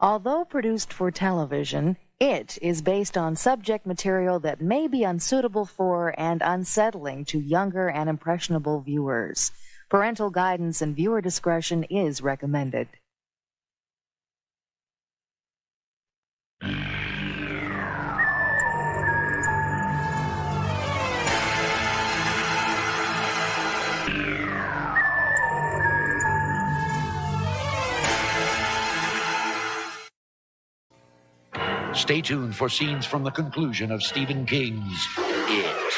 Although produced for television, it is based on subject material that may be unsuitable for and unsettling to younger and impressionable viewers. Parental guidance and viewer discretion is recommended. Stay tuned for scenes from the conclusion of Stephen King's It.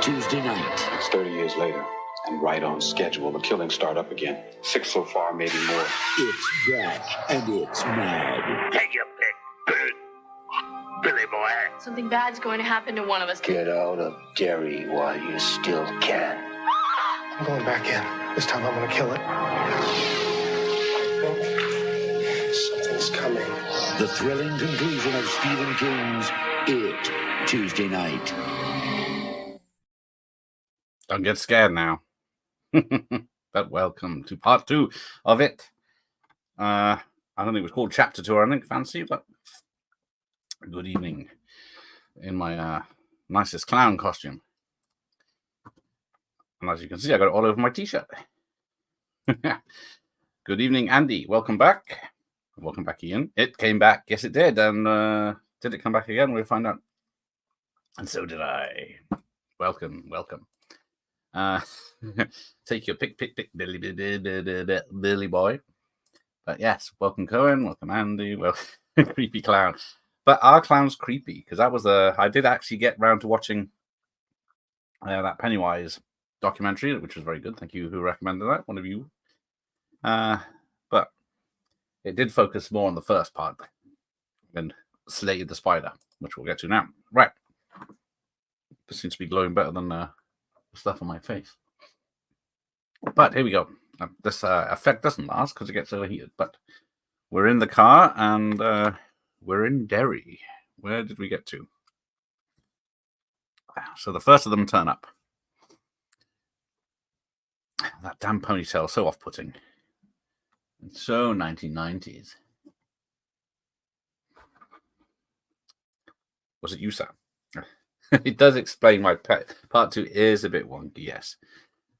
Tuesday night. It's 30 years later, and right on schedule. The killings start up again. 6 so far, maybe more. It's back, and it's mad. Take your pick, Billy boy. Something bad's going to happen to one of us. Get out of Derry while you still can. I'm going back in. This time I'm going to kill it. I think something's coming. The thrilling conclusion of Stephen King's It. Tuesday night. Don't get scared now. But welcome to part 2 of it. I don't think it was called chapter 2 or anything fancy, but good evening in my nicest clown costume. And as you can see, I got it all over my t-shirt. Good evening, Andy. Welcome back. Welcome back, Ian. It came back. Yes, it did. And did it come back again? We'll find out. And so did I. Welcome. Take your pick, Billy boy. But yes, welcome Cohen, welcome Andy, welcome creepy clown. But our clown's creepy because that was I did actually get round to watching that Pennywise documentary, which was very good. Thank you who recommended that, one of you. But it did focus more on the first part and Slay the Spider, which we'll get to now. Right. This seems to be glowing better than the stuff on my face. But here we go. This effect doesn't last because it gets overheated. But we're in the car and we're in Derry. Where did we get to? So the first of them turn up. That damn ponytail, so off-putting. It's so 1990s. Was it you, Sam? It does explain why part 2 is a bit wonky, yes.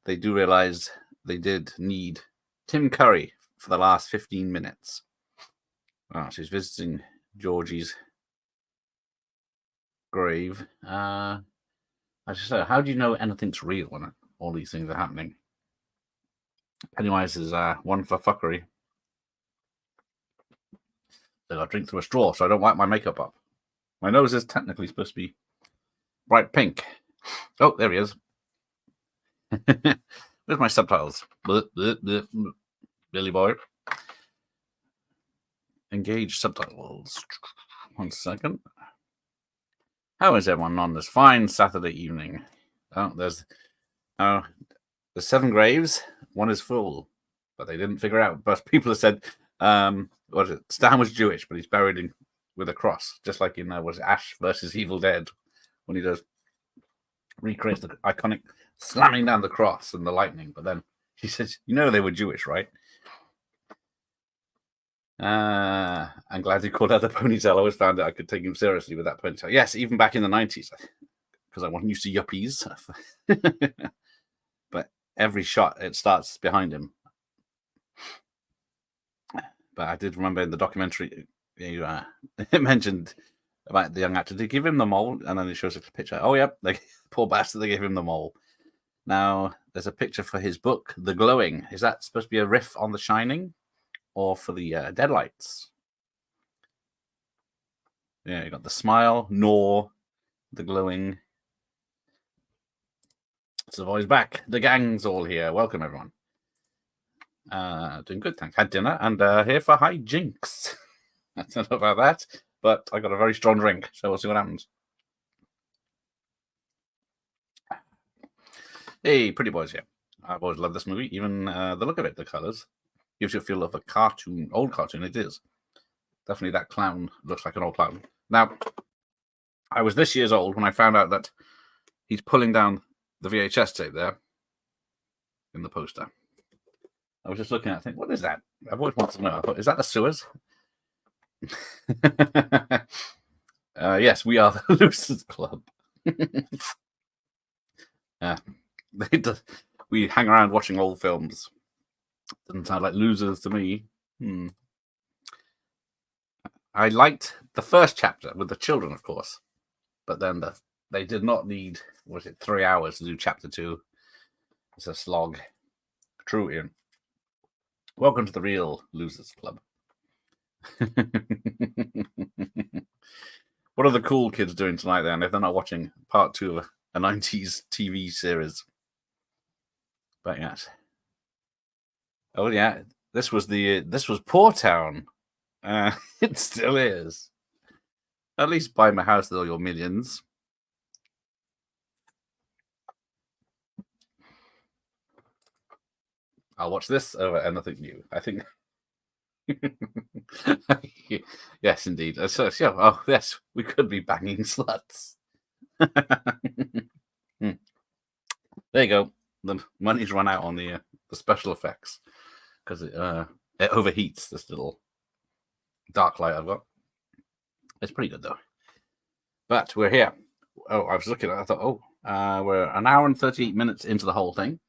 They do realize they did need Tim Curry for the last 15 minutes. Oh, she's visiting Georgie's grave. I just say, how do you know anything's real when all these things are happening? Pennywise is one for fuckery. So I drink through a straw so I don't wipe my makeup up. My nose is technically supposed to be bright pink. Oh, there he is. Where's my subtitles? Billy boy. Engage subtitles. 1 second. How is everyone on this fine Saturday evening? Oh, there's 7 graves. One is full, but they didn't figure out. But people have said, what is it? Stan was Jewish, but he's buried with a cross, just like in Ash versus Evil Dead, when he does recreates the iconic slamming down the cross and the lightning. But then he says, "You know they were Jewish, right?" I'm glad he called out the ponytail. I always found that I could take him seriously with that ponytail. Yes, even back in the 90s, because I wasn't used to yuppies. But every shot, it starts behind him. But I did remember in the documentary, it mentioned about the young actor. Did give him the mole? And then it shows a picture. Oh, yep, poor bastard, they gave him the mole. Now, there's a picture for his book, The Glowing. Is that supposed to be a riff on The Shining? Or for the Deadlights? Yeah, you got the smile, nor the glowing. Savoy's back. The gang's all here. Welcome, everyone. Doing good, thanks. Had dinner and here for high jinks. I don't know about that, but I got a very strong drink, so we'll see what happens. Hey, Pretty Boys here. I've always loved this movie, even the look of it, the colours. Gives you a feel of a cartoon, old cartoon. It is. Definitely that clown looks like an old clown. Now, I was this year's old when I found out that he's pulling down the VHS tape there in the poster. I was just looking at it, what is that? I've always wanted to know. I thought, is that the sewers? Yes, we are the Losers Club. We hang around watching old films. Doesn't sound like losers to me. I liked the first chapter with the children, of course, but then they did not need, 3 hours to do chapter 2. It's a slog. True, Ian. Welcome to the real Losers Club. What are the cool kids doing tonight then if they're not watching part 2 of a 90s TV series? But yes. Oh yeah, this was Poor Town. It still is. At least buy my house with all your millions. I'll watch this over anything new. I think. Yes, indeed. So, oh, yes, we could be banging sluts. There you go. The money's run out on the special effects because it overheats this little dark light I've got. It's pretty good though. But we're here. Oh, I was looking at it. I thought, we're an hour and 38 minutes into the whole thing.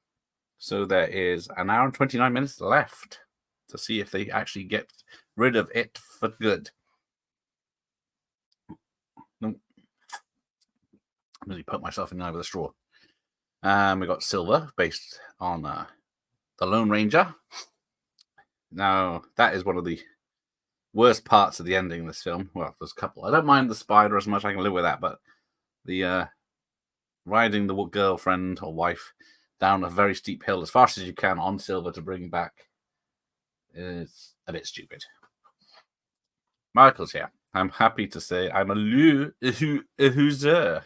So there is an hour and 29 minutes left to see if they actually get rid of it for good. Nope. I really put myself in the eye with a straw. We got Silver, based on the Lone Ranger. Now, that is one of the worst parts of the ending of this film. Well, there's a couple. I don't mind the spider as much. I can live with that. But the riding the girlfriend or wife down a very steep hill as fast as you can on Silver to bring back is a bit stupid. Michael's here. I'm happy to say I'm a loser.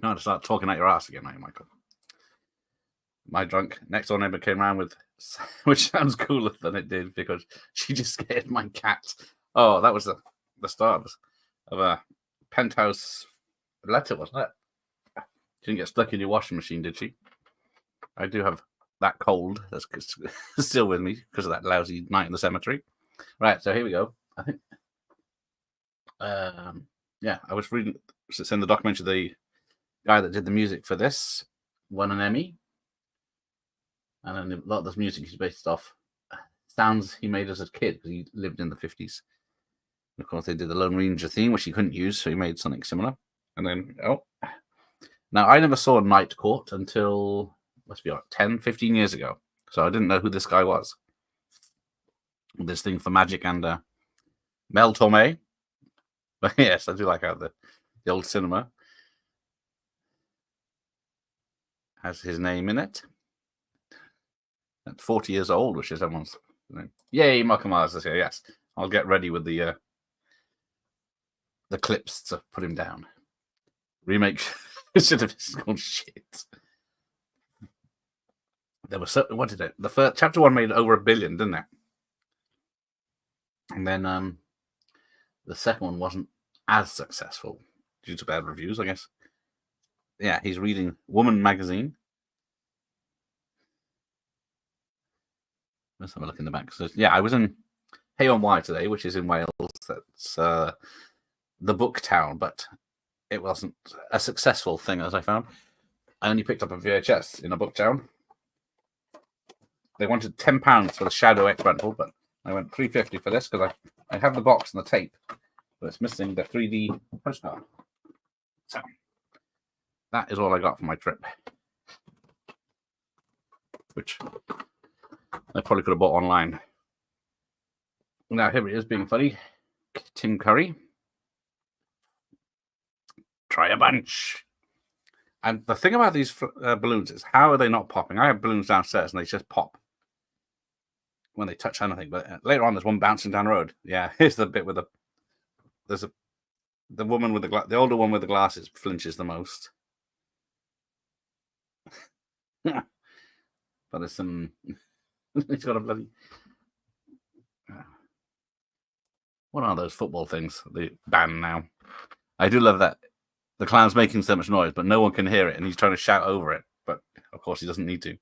No, to start talking out your ass again, are you, Michael? My drunk next door neighbor came around with, which sounds cooler than it did because she just scared my cat. Oh, that was the start of a penthouse letter, wasn't it? She didn't get stuck in your washing machine, did she? I do have that cold that's still with me because of that lousy night in the cemetery. Right, so here we go. I think, yeah, I was reading, it's in the documentary, the guy that did the music for this won an Emmy. And then a lot of this music is based off sounds he made as a kid because he lived in the 50s. And of course, they did the Lone Ranger theme, which he couldn't use, so he made something similar. And then, now I never saw Night Court until, must be like 10, 15 years ago. So I didn't know who this guy was. This thing for magic and Mel Torme. But yes, I do like how the old cinema has his name in it. At 40 years old, which is everyone's. Yay, Michael Myers is here. Yes, I'll get ready with the clips to put him down. Remake should have called shit. There was what did it? The first chapter 1 made over $1 billion, didn't it? And then the second one wasn't as successful due to bad reviews, I guess. Yeah, he's reading Woman magazine. Let's have a look in the back. So, yeah, I was in Hay-on-Wye today, which is in Wales. That's the book town, but it wasn't a successful thing, as I found. I only picked up a VHS in a book town. They wanted £10 for the Shadow X rental, but I went $3.50 for this because I have the box and the tape, but it's missing the 3D postcard. So that is all I got for my trip, which I probably could have bought online. Now here it is being funny. Tim Curry. Try a bunch. And the thing about these balloons is, how are they not popping? I have balloons downstairs and they just pop when they touch anything. But later on, there's one bouncing down the road. Yeah, here's the bit with the woman with the older one with the glasses flinches the most. But there's some. He's got a bloody. What are those football things? They ban now. I do love that the clown's making so much noise, but no one can hear it, and he's trying to shout over it. But of course, he doesn't need to.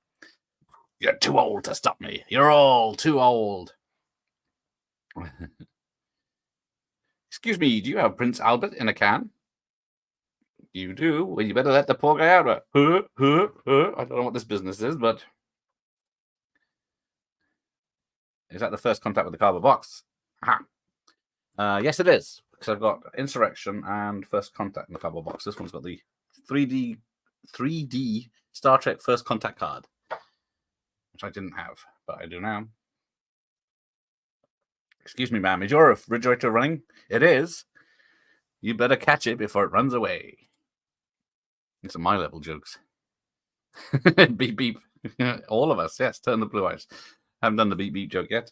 You're too old to stop me. You're all too old. Excuse me, do you have Prince Albert in a can? You do? Well, you better let the poor guy out. I don't know what this business is, but is that the first contact with the cardboard box? Yes, it is. Because I've got Insurrection and First Contact in the cardboard box. This one's got the 3D Star Trek First Contact card, which I didn't have, but I do now. Excuse me, ma'am. Is your refrigerator running? It is. You better catch it before it runs away. These are my level jokes. Beep, beep. All of us, yes. Turn the blue eyes. Haven't done the beep, beep joke yet.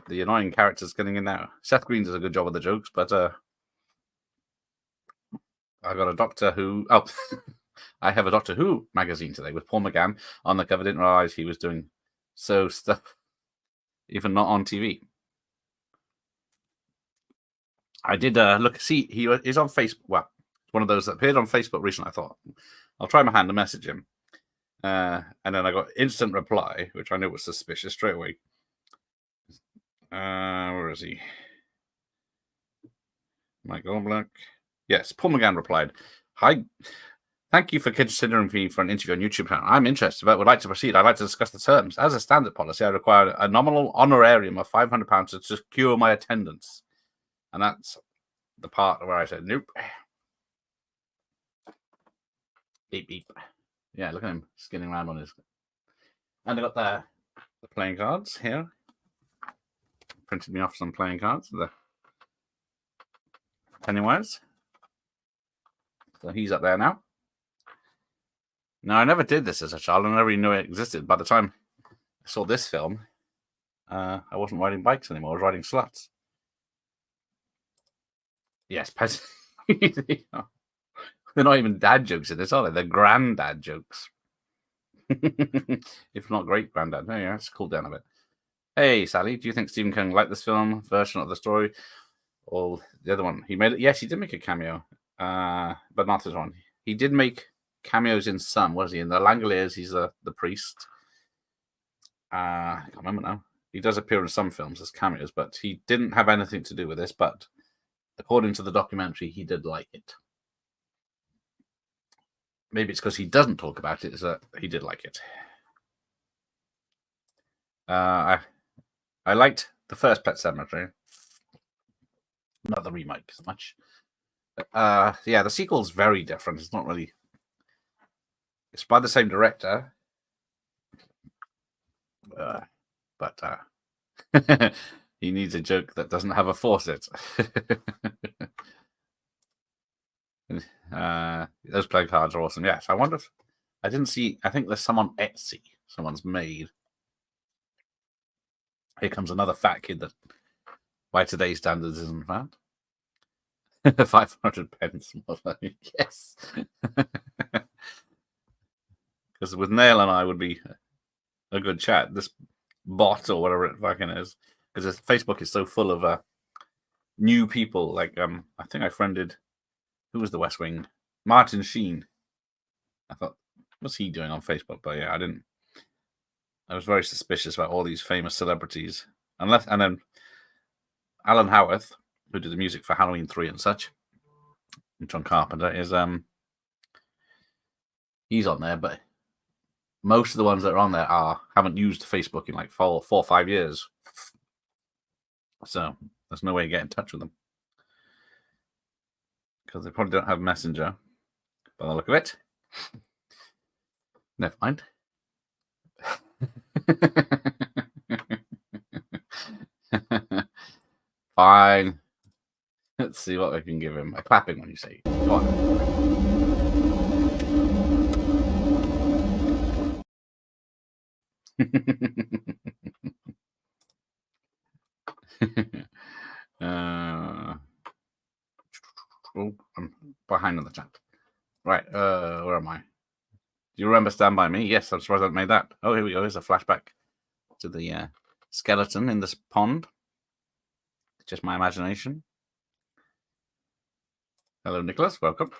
The annoying character's getting in now. Seth Green does a good job of the jokes, but I got a Doctor Who... Oh, I have a Doctor Who magazine today with Paul McGann on the cover. Didn't realize he was doing stuff, even not on TV. I did look, see, he's on Facebook. Well, one of those that appeared on Facebook recently. I thought, I'll try my hand to message him. And then I got instant reply, which I knew was suspicious straight away. Where is he? Michael Black. Yes, Paul McGann replied, "Hi, thank you for considering me for an interview on YouTube channel. I'm interested, but would like to proceed. I'd like to discuss the terms. As a standard policy, I require a nominal honorarium of £500 to secure my attendance." And that's the part where I said, nope. Beep, beep. Yeah, look at him skinning around on his... And I got the playing cards here. Printed me off some playing cards. The Pennywise. So he's up there now. Now, I never did this as a child. I never even knew it existed. By the time I saw this film, I wasn't riding bikes anymore. I was riding sluts. Yes, they're not even dad jokes in this, are they? They're granddad jokes. If not great granddad. Oh, yeah, it's cooled down a bit. Hey, Sally, do you think Stephen King liked this film version of the story? Or the other one? He made it. Yes, he did make a cameo, but not this one. He did make cameos in some. Was he? In the Langoliers, he's the priest. I can't remember now. He does appear in some films as cameos, but he didn't have anything to do with this. But according to the documentary, he did like it. Maybe it's because he doesn't talk about it, is that he did like it. I liked the first Pet Sematary. Not the remake as much. Yeah, the sequel's very different. It's not really... It's by the same director. But he needs a joke that doesn't have a faucet. Those playing cards are awesome. Yes, I wonder if... I didn't see... I think there's some on Etsy. Someone's made. Here comes another fat kid that, by today's standards, isn't fat. 500 pence. Yes. Because with Nail and I would be a good chat. This bot or whatever it fucking is. Because Facebook is so full of new people. Like, I think I friended... Who was the West Wing? Martin Sheen. I thought, what's he doing on Facebook? But yeah, I didn't. I was very suspicious about all these famous celebrities. And then Alan Howarth, who did the music for Halloween 3 and such, and John Carpenter, is he's on there, but most of the ones that are on there haven't used Facebook in like 4 or 5 years. So there's no way to get in touch with them. Because they probably don't have Messenger, by the look of it. Never mind. Fine. Let's see what we can give him. A clapping when you say. Go on. Oh, I'm behind on the chat. Right, where am I? Do you remember Stand By Me? Yes, I'm surprised I made that. Oh, here we go. Here's a flashback to the skeleton in this pond. Just my imagination. Hello, Nicholas. Welcome.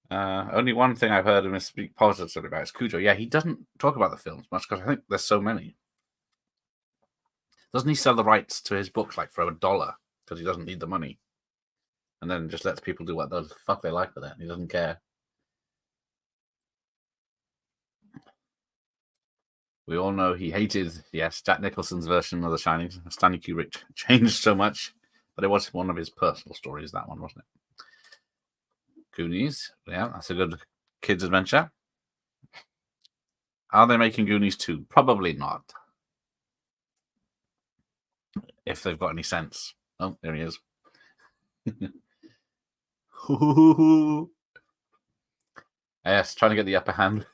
Only one thing I've heard him speak positively about is Cujo. Yeah, he doesn't talk about the films much because I think there's so many. Doesn't he sell the rights to his books like for $1 because he doesn't need the money? And then just lets people do what the fuck they like with it. He doesn't care. We all know he hated, yes, Jack Nicholson's version of The Shining. Stanley Kubrick changed so much, but it was one of his personal stories, that one, wasn't it? Goonies, yeah, that's a good kids' adventure. Are they making Goonies 2? Probably not. If they've got any sense. Oh, there he is. Yes, trying to get the upper hand.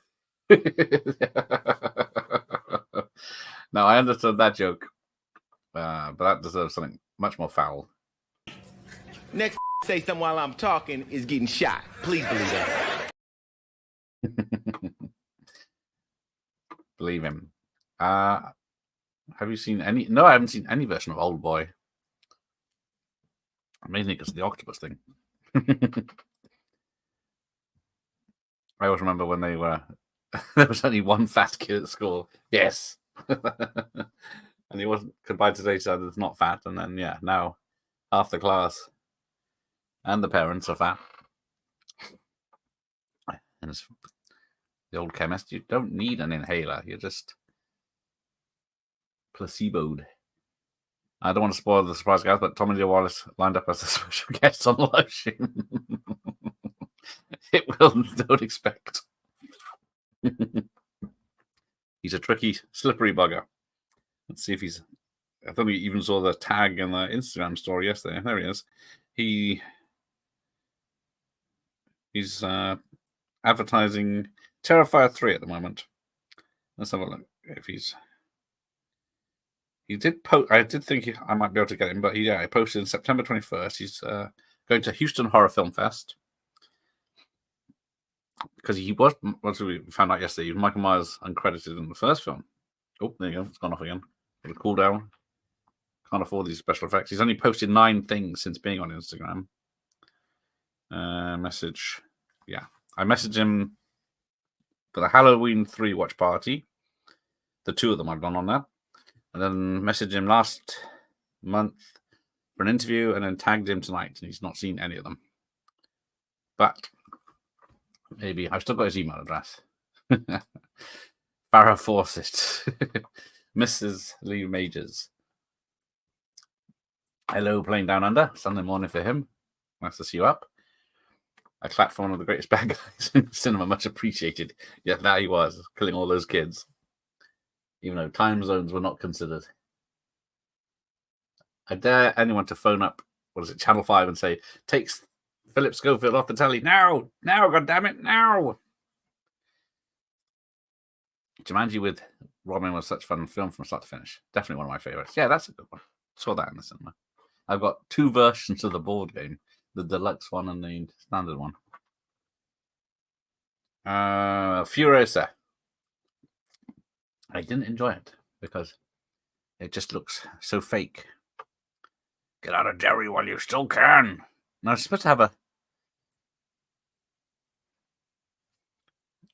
No, I understood that joke. But that deserves something much more foul. Next say something while I'm talking is getting shot. Please believe that. Believe him. Have you seen any? No, I haven't seen any version of Old Boy. Mainly because of the octopus thing. I always remember when they were there was only one fat kid at school. Yes. And he could buy today's side that's not fat, and then yeah, now half the class and the parents are fat. And it's the old chemist, you don't need an inhaler, you're just placeboed. I don't want to spoil the surprise, guys, but Tommy Lee Wallace lined up as a special guest on the live stream. It will, don't expect. He's a tricky, slippery bugger. Let's see if he's. I thought we even saw the tag in the Instagram story yesterday. There he is. He's advertising Terrifier 3 at the moment. Let's have a look if he's. He did post. I did think I might be able to get him, but he posted in September 21st. He's going to Houston Horror Film Fest because he was. Once we found out yesterday, he was Michael Myers uncredited in the first film. Oh, there you go. It's gone off again. Got a cooldown. Can't afford these special effects. He's only posted 9 things since being on Instagram. Message. Yeah, I messaged him for the Halloween 3 watch party. The 2 of them I've gone on now. And then messaged him last month for an interview and then tagged him tonight. And he's not seen any of them. But maybe I've still got his email address. Farrah Fawcett. Mrs. Lee Majors. Hello, Playing Down Under. Sunday morning for him. Nice to see you up. I clapped for one of the greatest bad guys in cinema. Much appreciated. Yeah, there he was, killing all those kids. Even though time zones were not considered. I dare anyone to phone up, Channel 5 and say, takes Philip Schofield off the telly. Now, goddammit, now. Jumanji with Robin was such a fun film from start to finish. Definitely one of my favorites. Yeah, that's a good one. Saw that in the cinema. I've got 2 versions of the board game, the deluxe one and the standard one. Furiosa. I didn't enjoy it because it just looks so fake. Get out of Derry while you still can. Now, it's supposed to have a.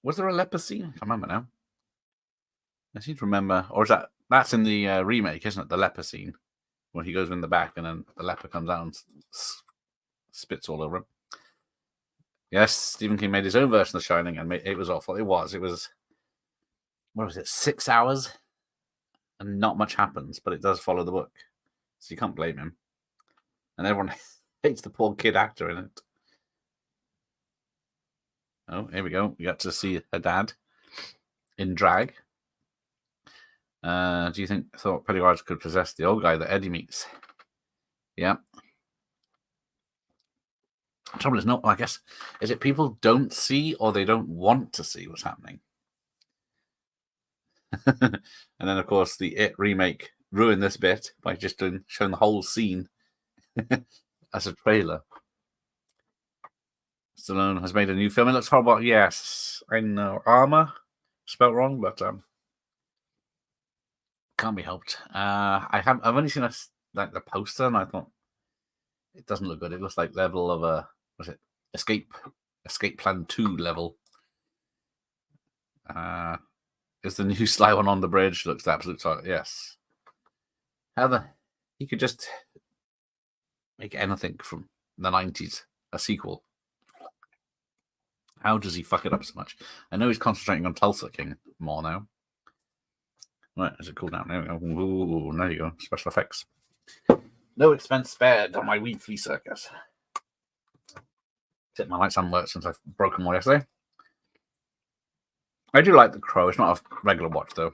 Was there a leper scene? I can't remember now. I seem to remember. Or is that's in the remake, isn't it? The leper scene. When he goes in the back and then the leper comes out and spits all over him. Yes, Stephen King made his own version of The Shining and it was awful. It was. What was it, 6 hours? And not much happens, but it does follow the book. So you can't blame him. And everyone hates the poor kid actor in it. Oh, here we go. We got to see her dad in drag. Do you thought Pennywise could possess the old guy that Eddie meets? Yeah. The trouble is, I guess, is it people don't see or they don't want to see what's happening? And then, of course, the It remake ruined this bit by just showing the whole scene as a trailer. Stallone has made a new film. It looks horrible. Yes, I know. Armor, spelled wrong, but can't be helped. I've only seen the poster, and I thought It doesn't look good. It looks like level of a what's it? Escape Plan 2 level. Is the new Sly one on the bridge? Looks the absolute solid. Yes. He could just make anything from the 90s a sequel. How does he fuck it up so much? I know he's concentrating on Tulsa King more now. Right, is it cool down? There we go. Ooh, there you go. Special effects. No expense spared on my Weed Flea Circus. Except my lights haven't worked since I've broken one yesterday. I do like The Crow. It's not a regular watch, though.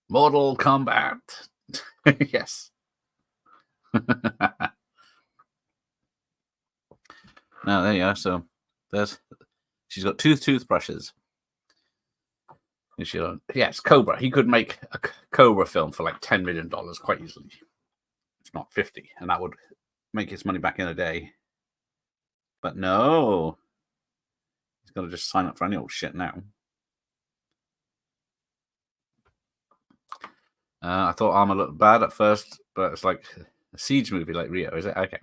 Mortal Kombat. Yes. Now, there you go. So, she's got 2 toothbrushes. Yes, Cobra. He could make a Cobra film for like $10 million quite easily. If not 50. And that would make his money back in a day. But no. He's got to just sign up for any old shit now. I thought Armor looked bad at first, but it's like a Siege movie like Rio, is it? Okay.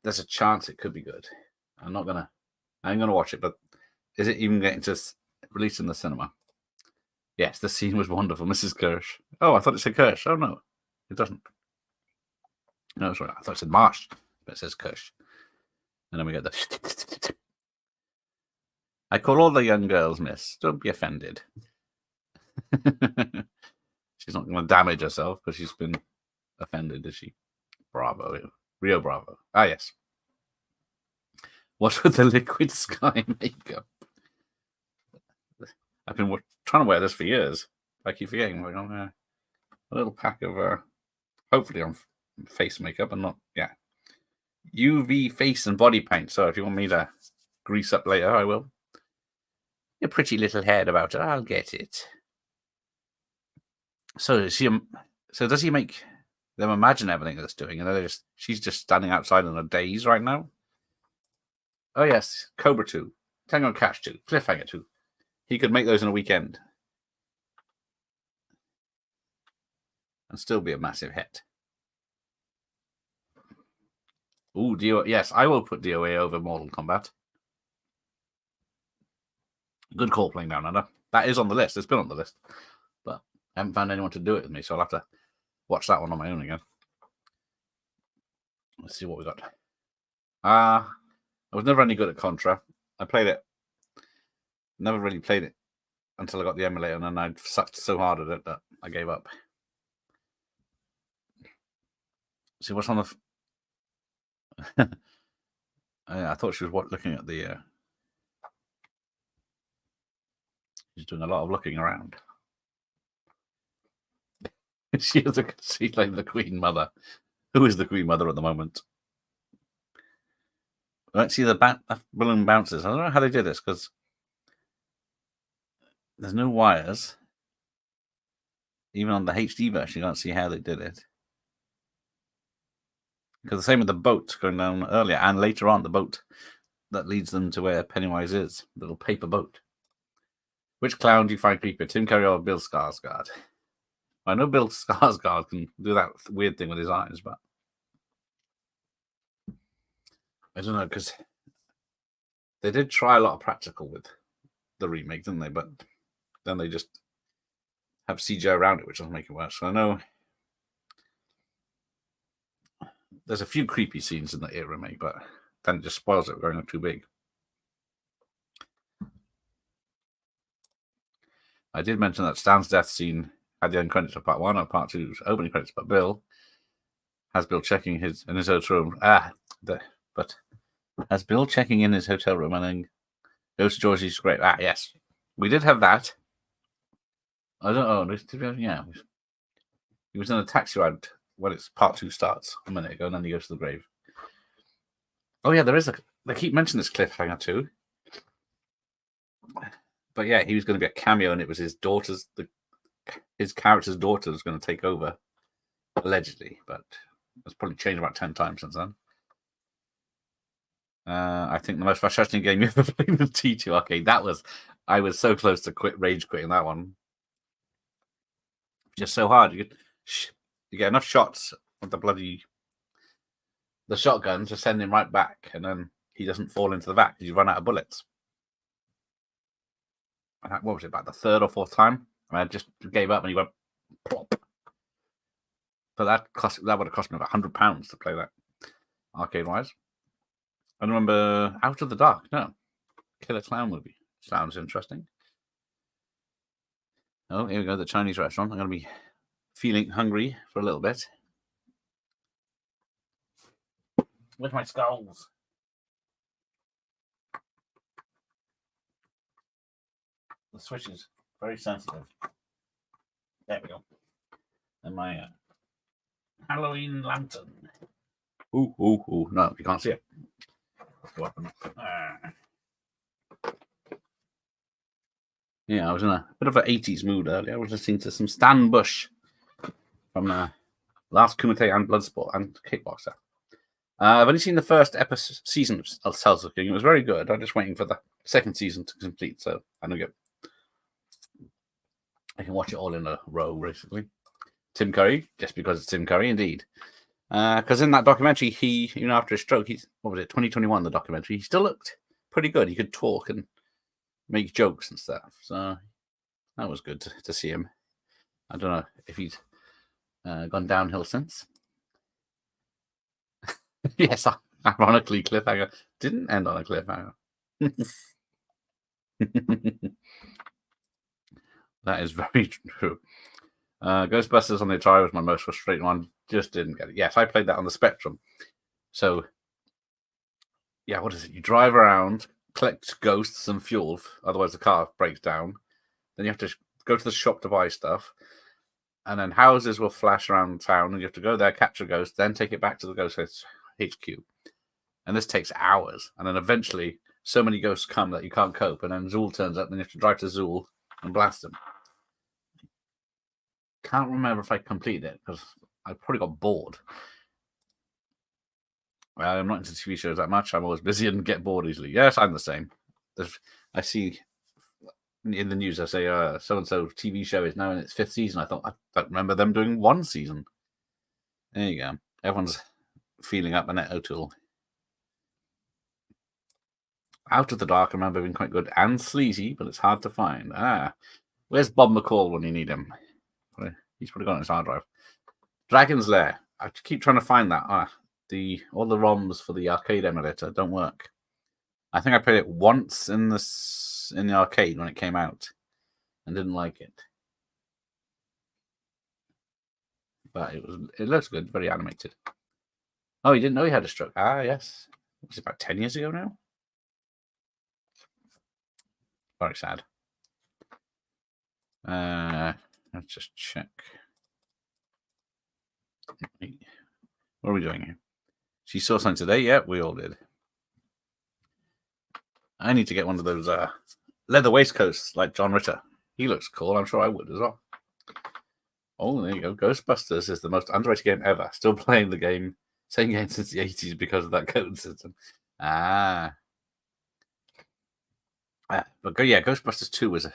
There's a chance it could be good. I ain't gonna watch it, but is it even getting to release in the cinema? Yes, the scene was wonderful, Mrs. Kirsch. Oh, I thought it said Kirsch. Oh no, it doesn't. No, sorry, I thought it said Marsh, but it says Kirsch. And then we get the. I call all the young girls Miss. Don't be offended. She's not going to damage herself because she's been offended, is she? Bravo. Rio Bravo. Ah, yes. What's with the liquid sky makeup? I've been trying to wear this for years. I keep forgetting. Like, a little pack of, hopefully on face makeup and not, yeah. UV face and body paint. So if you want me to grease up later, I will. Your pretty little head about it. I'll get it. So does he make them imagine everything that's doing, and she's just standing outside in a daze right now? Oh yes, Cobra 2, Tango and Cash 2, Cliffhanger 2. He could make those in a weekend and still be a massive hit. Ooh, DOA. Yes, I will put DOA over Mortal Kombat. Good call, Playing Down Under. That is on the list. It's been on the list, but I haven't found anyone to do it with me, so I'll have to watch that one on my own again. Let's see what we got. I was never any good at Contra. I played it. Never really played it until I got the emulator, and then I sucked so hard at it that I gave up. See what's on the. I thought she was looking at the. She's doing a lot of looking around. She is she's like the Queen Mother. Who is the Queen Mother at the moment? Let's see the balloon bounces. I don't know how they did this because there's no wires. Even on the HD version, you can't see how they did it. Because the same with the boat going down earlier and later on, the boat that leads them to where Pennywise is, the little paper boat. Which clown do you find creepier, Tim Curry or Bill Skarsgård? I know Bill Skarsgård can do that weird thing with his eyes, but I don't know, because they did try a lot of practical with the remake, didn't they? But then they just have CGI around it, which doesn't make it worse. So I know there's a few creepy scenes in the It remake, but then it just spoils it going up too big. I did mention that Stan's death scene had the end credits of part 1 and part 2's opening credits, but Bill checking in his hotel room. But has Bill checking in his hotel room and then goes to Georgie's grave. Yes, we did have that. I don't know. Yeah, he was in a taxi ride when it's part 2 starts a minute ago, and then he goes to the grave. Oh yeah, they keep mentioning this cliffhanger too. But yeah, he was going to be a cameo, and it was his character's daughter was going to take over, allegedly. But it's probably changed about 10 times since then. I think the most frustrating game you ever played was T2 Arcade. I was so close to rage quitting that one. Just so hard. You get enough shots of the bloody the shotgun to send him right back, and then he doesn't fall into the vat because you run out of bullets. And what was it, about the third or fourth time? And I just gave up, and he went plop. But that would have cost me about £100 to play that arcade-wise. I remember Out of the Dark. No, Killer Clown movie. Sounds interesting. Oh, here we go, the Chinese restaurant. I'm going to be feeling hungry for a little bit. With my skulls. The switch is very sensitive. There we go. And my Halloween lantern. Ooh, ooh, ooh. No, you can't see it. Let's go up and yeah, I was in a bit of an 80s mood earlier. I was listening to some Stan Bush from Last Kumite and Bloodsport and Kickboxer. I've only seen the first season of Cells of King. It was very good. I'm just waiting for the second season to complete, so I can watch it all in a row, basically. Tim Curry, just because it's Tim Curry, indeed. Because in that documentary, he, after his stroke, 2021, the documentary, he still looked pretty good. He could talk and make jokes and stuff. So that was good to see him. I don't know if he's gone downhill since. Yes, ironically, cliffhanger didn't end on a cliffhanger. That is very true. Ghostbusters on the Atari was my most frustrating one. Just didn't get it. Yes, I played that on the Spectrum. So, yeah, what is it? You drive around, collect ghosts and fuel, otherwise the car breaks down. Then you have to go to the shop to buy stuff. And then houses will flash around town, and you have to go there, capture ghosts, then take it back to the ghost HQ. And this takes hours. And then eventually, so many ghosts come that you can't cope. And then Zool turns up, and you have to drive to Zool and blast them. Can't remember if I completed it, because I probably got bored. I'm not into TV shows that much. I'm always busy and get bored easily. Yes, I'm the same. I see in the news, I say, so-and-so TV show is now in its 5th season. I thought, I don't remember them doing 1 season. There you go. Everyone's feeling up Annette O'Toole. Out of the Dark, I remember being quite good and sleazy, but it's hard to find. Where's Bob McCall when you need him? He's probably got on his hard drive. Dragon's Lair. I keep trying to find that. All the ROMs for the arcade emulator don't work. I think I played it once in the arcade when it came out and didn't like it. But it looks good, very animated. Oh, you didn't know he had a stroke? Yes. Was it about 10 years ago now? Very sad. Let's just check. What are we doing here? She saw something today? Yeah, we all did. I need to get one of those leather waistcoats like John Ritter. He looks cool. I'm sure I would as well. Oh, there you go. Ghostbusters is the most underrated game ever. Still playing the game. Same game since the 80s because of that code system. But yeah, Ghostbusters 2 was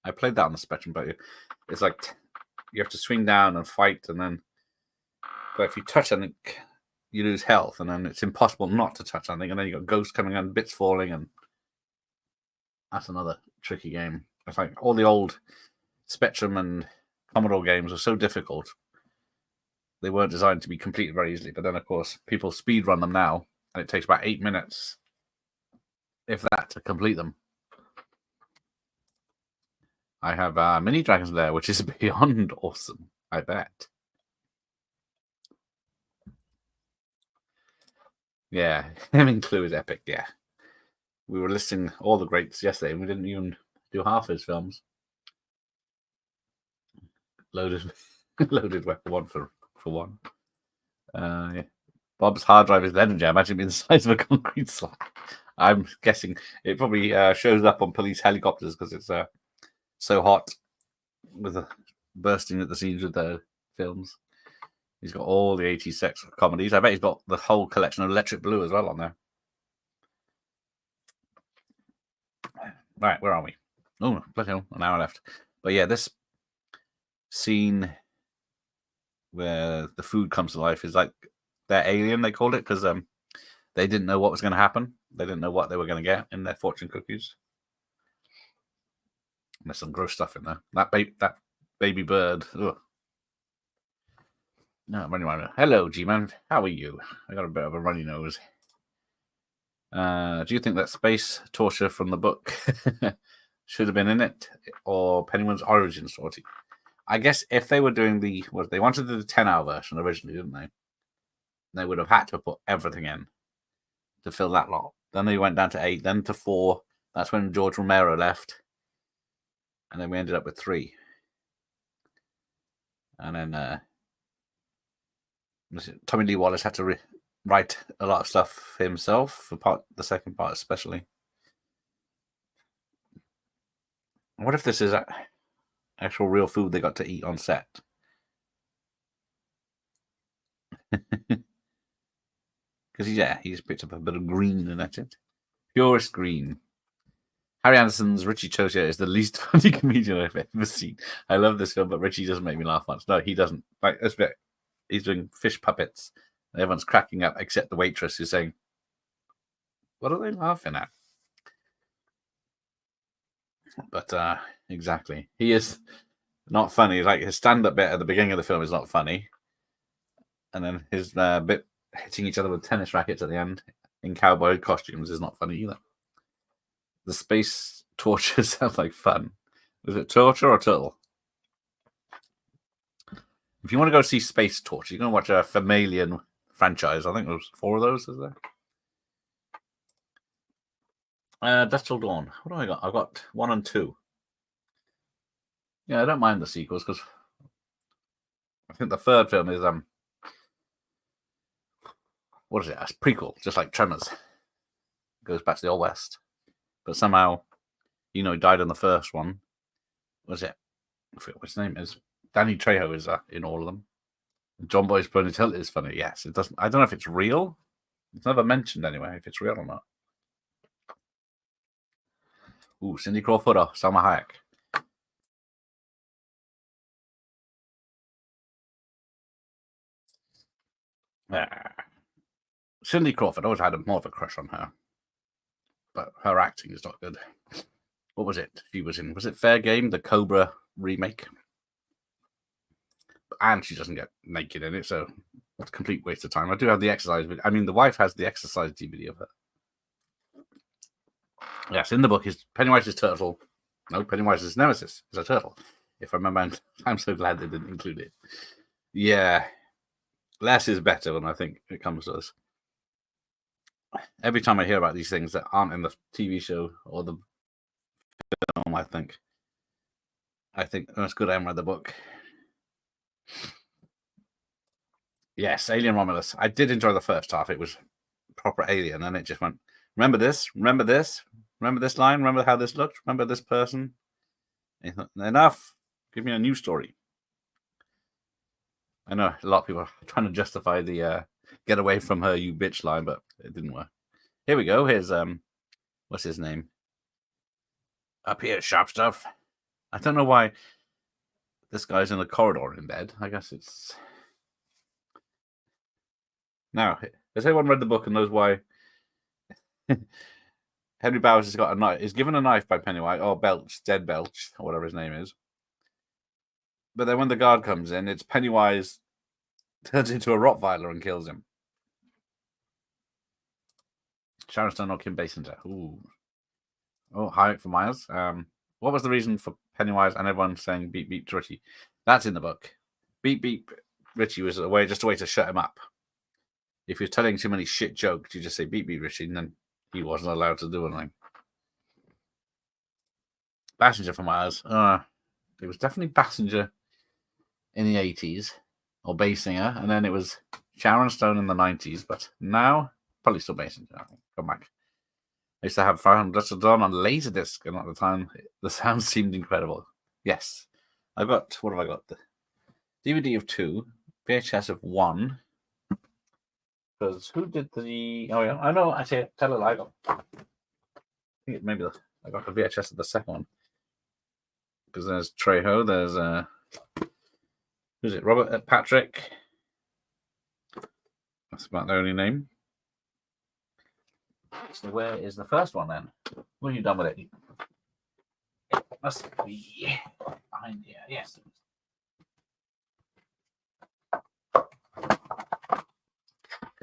I played that on the Spectrum, but it's like you have to swing down and fight, but if you touch something, you lose health, and then it's impossible not to touch something, and then you got ghosts coming and bits falling, and that's another tricky game. It's like all the old Spectrum and Commodore games are so difficult. They weren't designed to be completed very easily, but then of course people speed run them now, and it takes about 8 minutes, if that, to complete them. I have Mini Dragon's Lair, which is beyond awesome, I bet. Yeah, Hemming Clue is epic, yeah. We were listing all the greats yesterday, and we didn't even do half his films. Loaded Weapon 1 for 1. Yeah. Bob's hard drive is legendary. I imagine it being the size of a concrete slab. I'm guessing it probably shows up on police helicopters because it's so hot with bursting at the seams with the films. He's got all the 80s sex comedies. I bet he's got the whole collection of Electric Blue as well on there. Right, where are we? Oh, bloody hell, an hour left. But yeah, this scene where the food comes to life is like their alien, they called it, because they didn't know what was going to happen. They didn't know what they were going to get in their fortune cookies. There's some gross stuff in there. That baby bird. Ugh. No, running around. Hello, G-Man. How are you? I got a bit of a runny nose. Do you think that space torture from the book should have been in it, or Pennyman's origin story? I guess if they were doing they wanted the 10-hour version originally, didn't they? They would have had to put everything in to fill that lot. Then they went down to 8, then to 4. That's when George Romero left. And then we ended up with 3. And then Tommy Lee Wallace had to write a lot of stuff for himself, for the second part especially. What if this is actual real food they got to eat on set? Because he's picked up a bit of green and that's it. Purest green. Harry Anderson's Richie Chotia is the least funny comedian I've ever seen. I love this film, but Richie doesn't make me laugh much. No, he doesn't. Like this bit, he's doing fish puppets, and everyone's cracking up except the waitress who's saying, "What are they laughing at?" But exactly, he is not funny. Like his stand-up bit at the beginning of the film is not funny, and then his bit hitting each other with tennis rackets at the end in cowboy costumes is not funny either. The space torture sounds like fun. Was it torture or turtle? If you want to go see Space Torture, you're going to watch a Famalian franchise. I think there's 4 of those, is there? Death Till Dawn. What do I got? I've got 1 and 2. Yeah, I don't mind the sequels because I think the third film is what is it? A prequel, just like Tremors. It goes back to the Old West. But somehow, he died in the first one. What is it? I forget what his name is. Danny Trejo is in all of them. John Boy's ponytail is funny. Yes, it doesn't. I don't know if it's real. It's never mentioned anyway if it's real or not. Ooh, Cindy Crawford or Salma Hayek. Cindy Crawford, always had more of a crush on her. But her acting is not good. What was it? She was in. Was it Fair Game, the Cobra remake? And she doesn't get naked in it, so it's a complete waste of time. I do have the exercise. I mean, the wife has the exercise DVD of her. Yes, in the book is Pennywise's turtle. No, Pennywise's nemesis is a turtle. If I remember, I'm so glad they didn't include it. Yeah, less is better when I think it comes to us. Every time I hear about these things that aren't in the TV show or the film, I think that's good. I haven't read the book. Yes, Alien Romulus. I did enjoy the first half. It was proper Alien, and it just went, remember this, remember this, remember this line, remember how this looked, remember this person. Enough. Give me a new story. I know a lot of people are trying to justify the get away from her, you bitch line, but it didn't work. Here we go. Here's what's his name? Up here, sharp stuff. I don't know why this guy's in the corridor in bed. I guess it's now. Has anyone read the book and knows why Henry Bowers has got a knife? Is given a knife by Pennywise or Belch, Dead Belch, or whatever his name is. But then when the guard comes in, it's Pennywise turns into a Rottweiler and kills him. Sharon Stone or Kim Basinger. Ooh. Oh, Hayek for Myers. What was the reason for Pennywise and everyone saying beep beep to Richie? That's in the book. Beep beep Richie was just a way to shut him up. If you're telling too many shit jokes, you just say beep beep Richie, and then he wasn't allowed to do anything. Basinger for Myers. It was definitely Basinger in the 80s, or Basinger, and then it was Sharon Stone in the 90s, but now probably still Basinger. I think. Come back. I used to have Found Dust Dawn on Laserdisc, and at the time, the sound seemed incredible. Yes. I've got, what have I got? The DVD of 2, VHS of 1. Because who did the, oh yeah, I know, actually, tell a lie. I think it maybe I got the VHS of the second one. Because there's Trejo, there's, who's it, Robert Patrick. That's about the only name. So where is the first one then? What have you done with it? It must be behind here. Yes.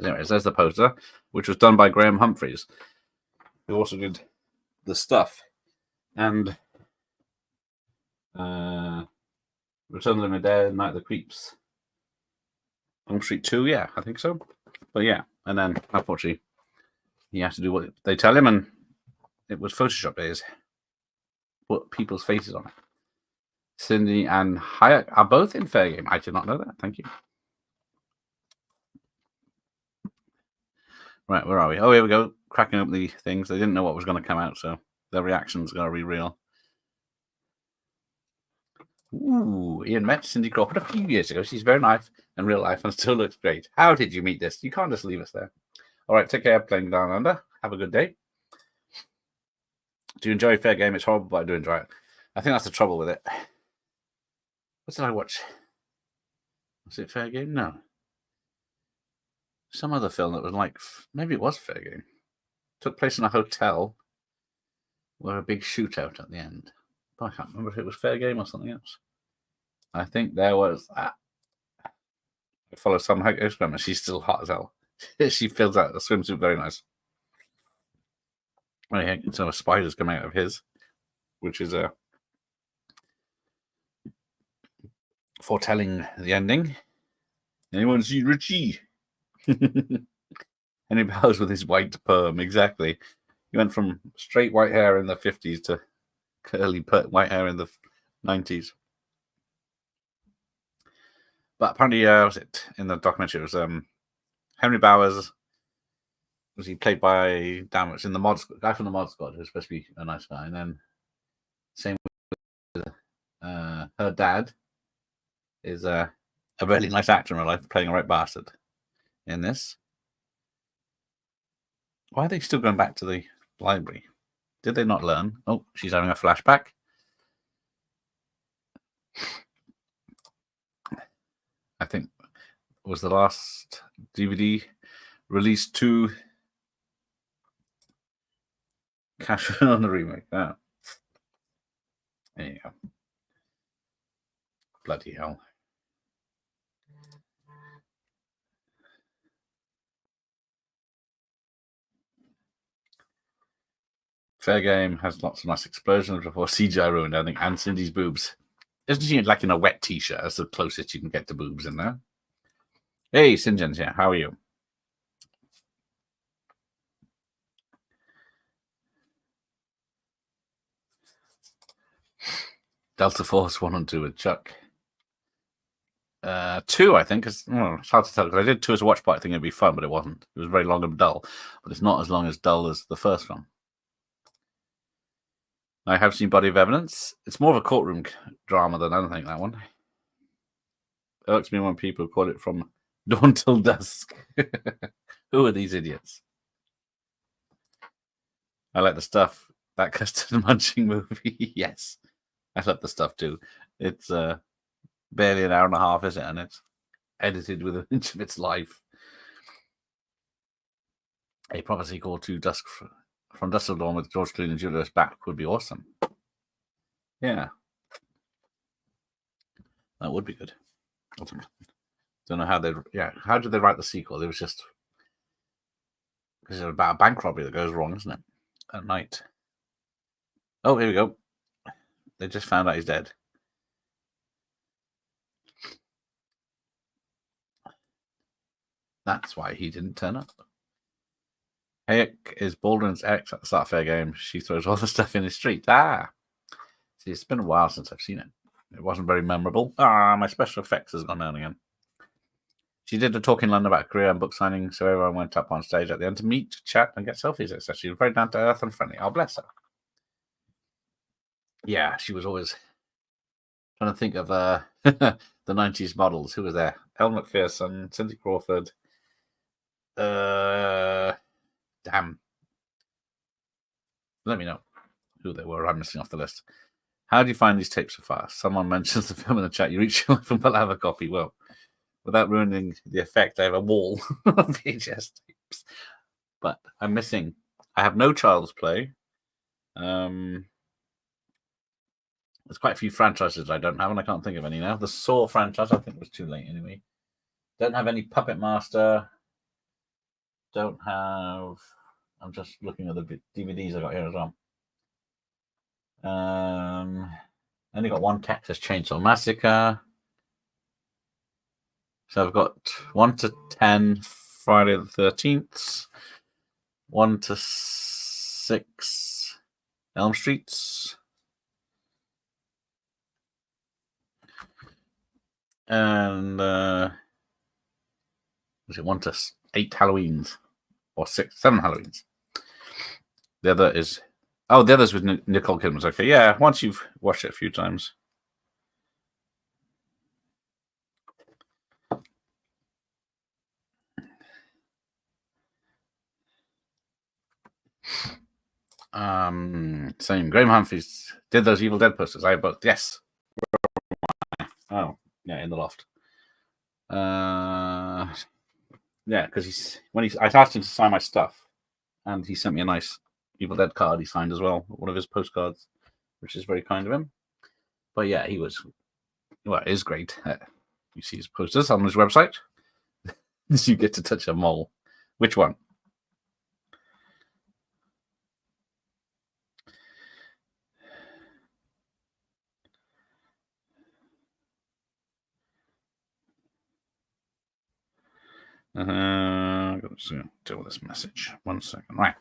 Anyways, there's the poster, which was done by Graham Humphreys, who also did the stuff and Return of the Living Dead, Night of the Creeps, Elm Street 2, yeah, I think so. But yeah, and then unfortunately he has to do what they tell him, and it was Photoshop days. Put people's faces on it. Cindy and Hayek are both in Fair Game. I did not know that. Thank you. Right, where are we? Oh, here we go. Cracking up the things. They didn't know what was going to come out, so their reaction's going to be real. Ooh, Ian met Cindy Crawford a few years ago. She's very nice in real life and still looks great. How did you meet this? You can't just leave us there. All right, take care. Playing Down Under. Have a good day. Do you enjoy Fair Game? It's horrible, but I do enjoy it. I think that's the trouble with it. What did I watch? Was it Fair Game? No. Some other film that was like, maybe it was Fair Game. Took place in a hotel where a big shootout at the end. But I can't remember if it was Fair Game or something else. I think there was that. I follow some Instagram and she's still hot as hell. She fills out the swimsuit very nice. Oh, yeah, so a spider's coming out of his, which is foretelling the ending. Anyone see Richie? And he bows with his white perm, exactly. He went from straight white hair in the 50s to curly white hair in the 90s. But apparently, was it in the documentary? It was Henry Bowers. Was he played by it's in the mod guy from the Mod Squad, who's supposed to be a nice guy, and then same with her dad is a really nice actor in real life, playing a right bastard in this. Why are they still going back to the library? Did they not learn? Oh, she's having a flashback. I think was the last DVD released to cash in on the remake. Oh. There you go. Bloody hell. Fair Game has lots of nice explosions before CGI ruined everything, and Cindy's boobs. Isn't she like in a wet t-shirt? That's the closest you can get to boobs in there. Hey, Sinjin's here. How are you? Delta Force 1 and 2 with Chuck. 2, I think. It's hard to tell because I did 2 as a watch party. I think it'd be fun, but it wasn't. It was very long and dull, but it's not as long as dull as the first one. I have seen Body of Evidence. It's more of a courtroom drama than anything, that one. It irks me when people call it From Dawn Till Dusk. Who are these idiots? I like the stuff. That custard munching movie. Yes. I love the stuff too. It's barely an hour and a half, is it? And it's edited with an inch of its life. A proper sequel to Dusk from Dusk Till Dawn with George Clooney and Julius back would be awesome. Yeah. That would be good. Don't know how they. Yeah, how did they write the sequel? It was just because it's about a bank robbery that goes wrong, isn't it? At night. Oh, here we go. They just found out he's dead. That's why he didn't turn up. Hayek is Baldwin's ex at the start of Fair Game. She throws all the stuff in the street. Ah! See, it's been a while since I've seen it. It wasn't very memorable. My special effects has gone down again. She did a talk in London about career and book signing, so everyone went up on stage at the end to meet, chat, and get selfies. So she was very down to earth and friendly. Oh, bless her. Yeah, she was always trying to think of the 90s models. Who was there? Elle Macpherson, Cindy Crawford. Damn. Let me know who they were. I'm missing off the list. How do you find these tapes so fast? Someone mentions the film in the chat. You reach your life and will have a copy. Well, without ruining the effect, I have a wall of VHS tapes. But I'm missing. I have no Child's Play. There's quite a few franchises I don't have, and I can't think of any now. The Saw franchise, I think, was too late anyway. Don't have any Puppet Master. Don't have. I'm just looking at the DVDs I got here as well. Only got one Texas Chainsaw Massacre. So I've got 1 to 10 Friday the 13th, 1 to 6 Elm Streets, and was it 1 to 8 Halloweens or 7 Halloweens? The other is the other's with Nicole Kidman's okay. Yeah, once you've watched it a few times. Same. Graham Humphreys did those Evil Dead posters. I have both. Yes. Oh, yeah, in the loft. Yeah, because I asked him to sign my stuff, and he sent me a nice Evil Dead card he signed as well, one of his postcards, which is very kind of him. But yeah, it is great. You see his posters on his website. You get to touch a mole. Which one? I'm going to deal with this message. 1 second. Right.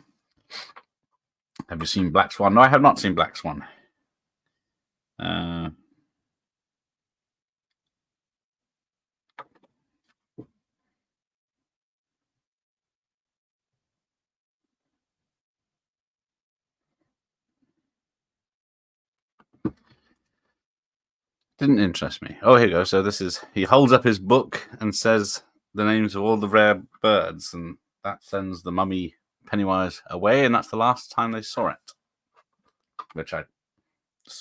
Have you seen Black Swan? No, I have not seen Black Swan. Didn't interest me. Oh, here you go. So he holds up his book and says the names of all the rare birds, and that sends the mummy Pennywise away, and that's the last time they saw it.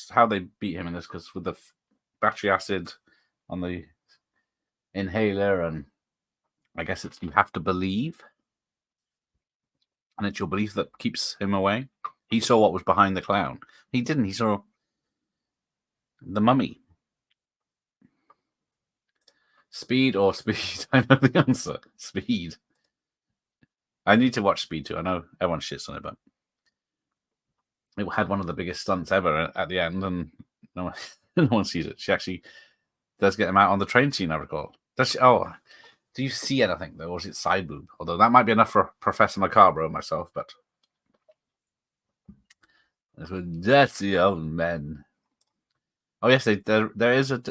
How they beat him in this, because with the battery acid on the inhaler, and I guess it's you have to believe, and it's your belief that keeps him away. He saw what was behind the clown. He didn't. He saw the mummy. Speed or Speed? I know the answer. Speed. I need to watch Speed too. I know everyone shits on it, but it had one of the biggest stunts ever at the end, and no one sees it. She actually does get him out on the train scene, I recall. Does she? Oh, do you see anything though, or is it side boob? Although that might be enough for Professor Macabre myself, but it's with dirty old men. Oh yes, there is a.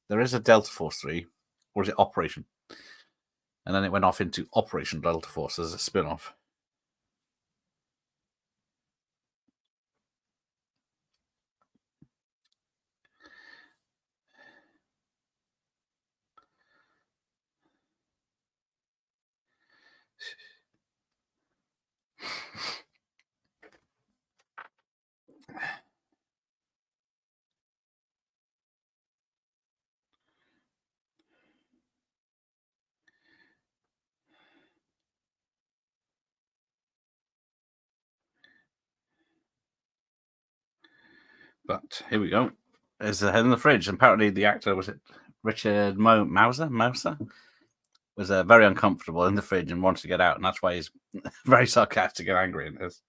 There is a Delta Force 3, or is it Operation? And then it went off into Operation Delta Force as a spin-off. But here we go. There's the head in the fridge. And apparently the actor, was it Richard Mouser, was very uncomfortable in the fridge and wanted to get out. And that's why he's very sarcastic and angry in this.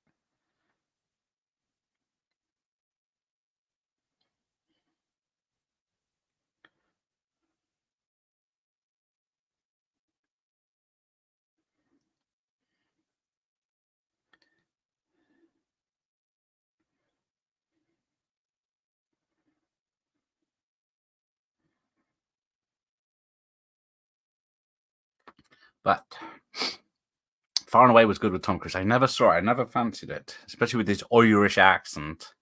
But Far and Away was good with Tom Cruise. I never saw it. I never fancied it, especially with his Irish accent.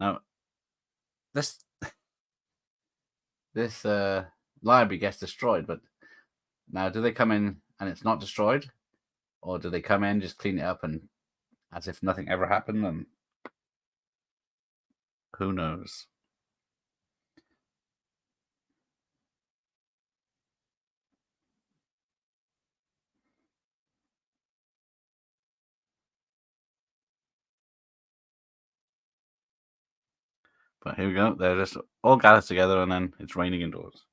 Now, this library gets destroyed, but now do they come in and it's not destroyed? Or do they come in, just clean it up, and as if nothing ever happened? And who knows? But here we go. They're just all gathered together, and then it's raining indoors.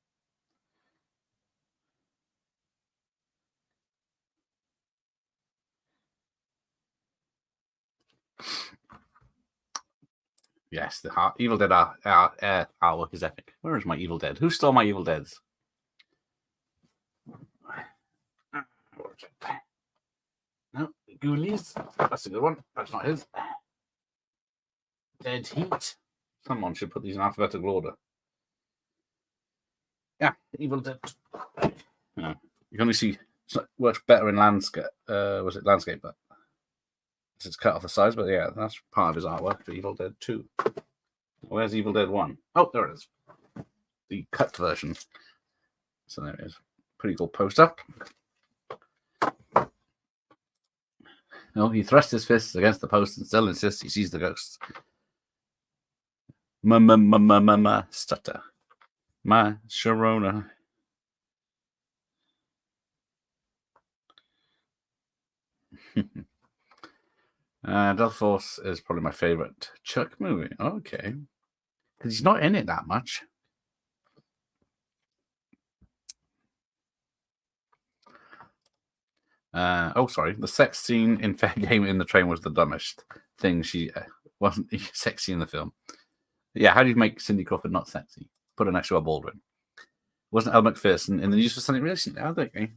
Yes, the Evil Dead artwork is epic. Where is my Evil Dead? Who stole my Evil Deads? No, Ghoulies. That's a good one. That's not his. Dead Heat. Someone should put these in alphabetical order. Yeah, Evil Dead. Yeah. You can only see it works better in landscape. Was it landscape? But it's cut off the sides. But yeah, that's part of his artwork for Evil Dead 2. Where's Evil Dead 1? Oh, there it is. The cut version. So there it is. Pretty cool poster. No, he thrusts his fists against the post and still insists he sees the ghosts. Ma stutter. Ma Sharona. Death Force is probably my favorite Chuck movie. Okay. Because he's not in it that much. Sorry. The sex scene in Fair Game in the train was the dumbest thing. She wasn't sexy in the film. Yeah, how do you make Cindy Crawford not sexy? Put her next to a Baldwin. Wasn't Elle McPherson in the news for something recently? I think.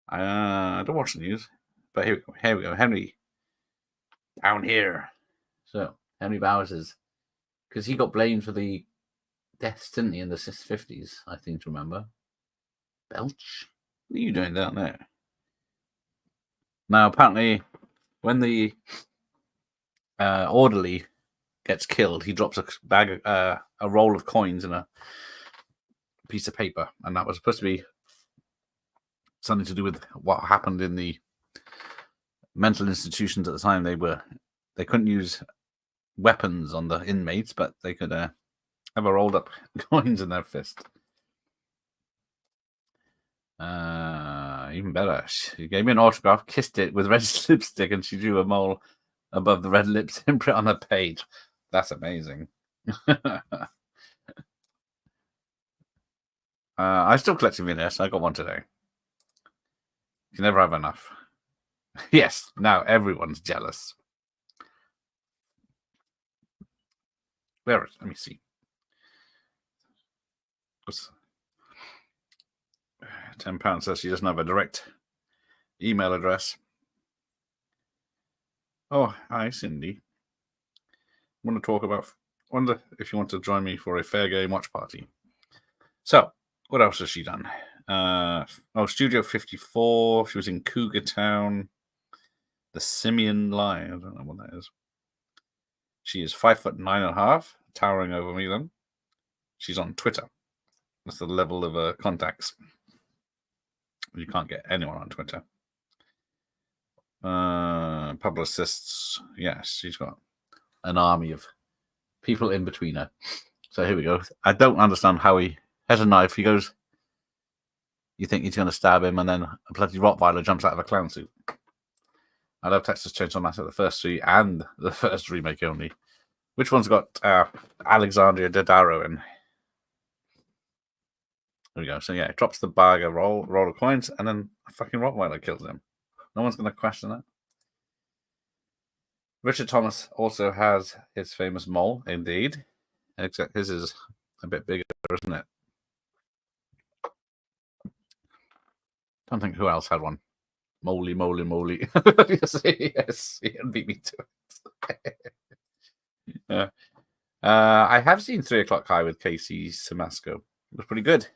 I don't watch the news. But here we go. Henry. Down here. So, Henry Bowers is... Because he got blamed for the deaths, didn't he, in the 50s, I think to remember. Belch? What are you doing down there? Now, apparently, when the orderly gets killed, he drops a roll of coins in a piece of paper, and that was supposed to be something to do with what happened in the mental institutions at the time. They couldn't use weapons on the inmates, but they could have a rolled up coins in their fist. Even better, she gave me an autograph, kissed it with red lipstick, and she drew a mole above the red lips imprint on the page. That's amazing. I still collecting vignettes. I got one today. You can never have enough. Yes, now everyone's jealous. Where is it? Let me see. £10 says she doesn't have a direct email address. Oh, hi, Cindy. Wonder if you want to join me for a Fair Game watch party. So, what else has she done? Studio 54. She was in Cougar Town. The Simian Lie. I don't know what that is. She is 5'9.5", towering over me then. She's on Twitter. That's the level of contacts. You can't get anyone on Twitter. Publicists. Yes, she's got an army of people in between her. So here we go. I don't understand how he has a knife. He goes, you think he's going to stab him, and then a bloody Rottweiler jumps out of a clown suit. I love Texas Chainsaw Massacre, the first three and the first remake only. Which one's got Alexandria Daddario in? There we go. So yeah, it drops the bag of roll of coins, and then a fucking Rottweiler kills him. No one's going to question that. Richard Thomas also has his famous mole, indeed. Except his is a bit bigger, isn't it? Don't think who else had one. Moly. yes, he beat me to it. I have seen 3 O'Clock High with Casey Simasco. It was pretty good.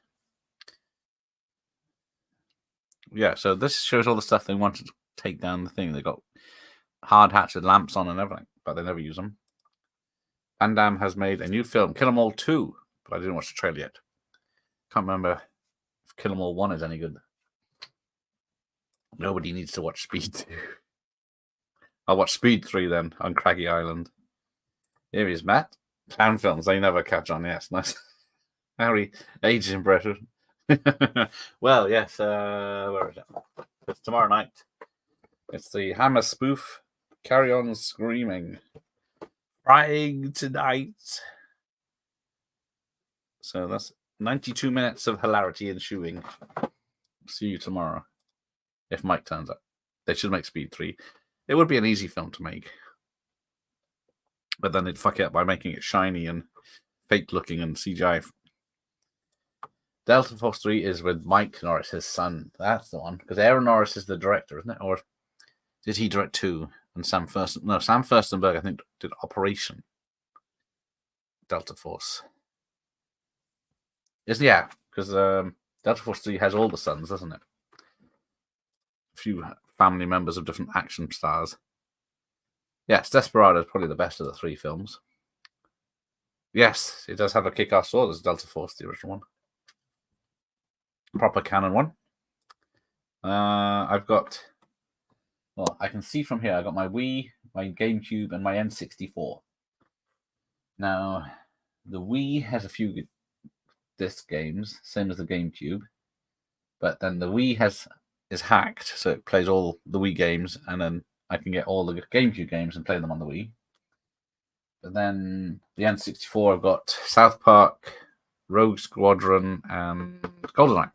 Yeah, so this shows all the stuff they wanted to take down the thing. They got hard hats with lamps on and everything, but they never use them. Van Damme has made a new film, Kill 'Em All 2, but I didn't watch the trailer yet. Can't remember if Kill 'Em All 1 is any good. Nobody needs to watch Speed 2. I'll watch Speed 3 then on Craggy Island. Here he is, Matt. Clown films, they never catch on. Yes, nice. Harry ages impression. Well, yes, where is it? It's tomorrow night. It's the Hammer spoof, Carry On Screaming. crying tonight. So that's 92 minutes of hilarity ensuing. See you tomorrow. If Mike turns up. They should make Speed 3. It would be an easy film to make. But then they'd fuck it up by making it shiny and fake looking and CGI. Delta Force 3 is with Mike Norris, his son. That's the one. Because Aaron Norris is the director, isn't it? Or did he direct 2? And Sam Furstenberg, I think, did Operation Delta Force. Yeah, because Delta Force 3 has all the sons, doesn't it? A few family members of different action stars. Yes, Desperado is probably the best of the 3 films. Yes, it does have a kick-ass sword as Delta Force, the original one. Proper canon one. I've got... Well, I can see from here, I got my Wii, my GameCube, and my N64. Now, the Wii has a few disc games, same as the GameCube. But then the Wii is hacked, so it plays all the Wii games, and then I can get all the GameCube games and play them on the Wii. But then the N64, I've got South Park, Rogue Squadron, and GoldenEye.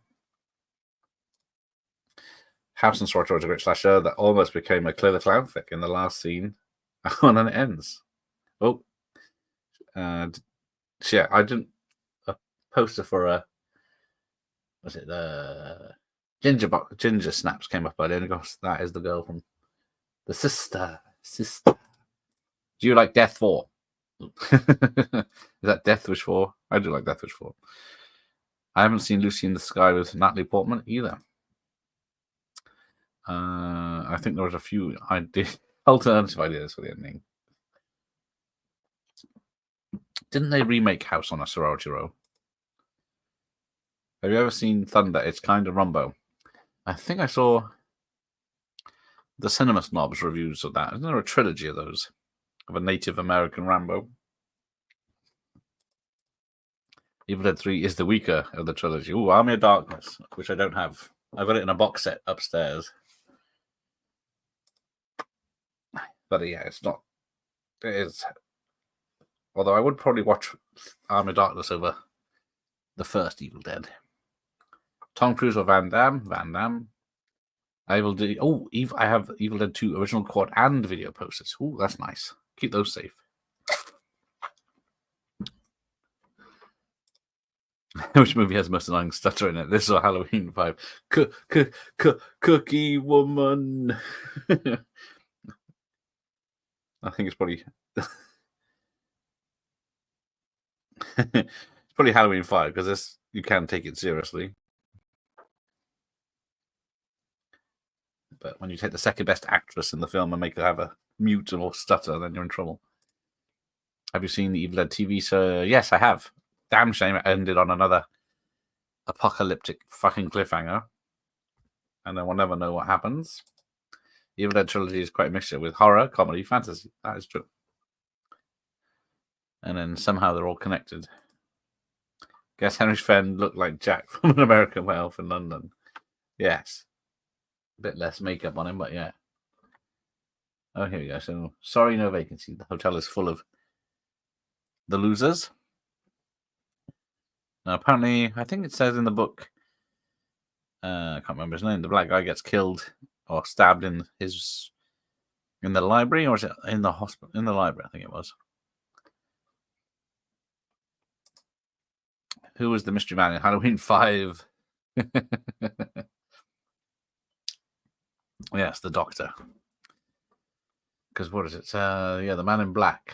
House and Sorcerer is a great slasher that almost became a Clear the Clown fic in the last scene, and then it ends. Oh, and yeah, I didn't a poster for a Ginger Snaps came up earlier, and gosh, that is the girl from the sister. Do you like Death 4? Is that Death Wish 4? I do like Death Wish 4. I haven't seen Lucy in the Sky with Natalie Portman either. I think there was a few alternative ideas for the ending. Didn't they remake House on a Sorority Row? Have you ever seen Thunder? It's kind of Rumbo. I think I saw the Cinema Snobs reviews of that. Isn't there a trilogy of those? Of a Native American Rambo? Evil Dead 3 is the weaker of the trilogy. Ooh, Army of Darkness, which I don't have. I've got it in a box set upstairs. But yeah, it's not. It is. Although I would probably watch Army of Darkness over the first Evil Dead. Tom Cruise or Van Damme? Van Damme. I have Evil Dead 2 original quad and video posters. Ooh, that's nice. Keep those safe. Which movie has most annoying stutter in it? This or Halloween 5? Cookie Woman. I think it's probably it's probably Halloween 5 because you can take it seriously. But when you take the second best actress in the film and make her have a mute or stutter, then you're in trouble. Have you seen the Evil Dead TV? So yes, I have. Damn shame it ended on another apocalyptic fucking cliffhanger. And then we'll never know what happens. Evil Dead trilogy is quite a mixture with horror, comedy, fantasy. That is true. And then somehow they're all connected. Guess Henry Fenn looked like Jack from An American Werewolf in London. Yes. A bit less makeup on him, but yeah. Oh, here we go. So, sorry, no vacancy. The hotel is full of the losers. Now, apparently, I think it says in the book, I can't remember his name, the black guy gets killed or stabbed in the library, or is it in the hospital? In the library, I think it was. Who was the mystery man in Halloween 5? Yes, the doctor. Because what is it? The man in black.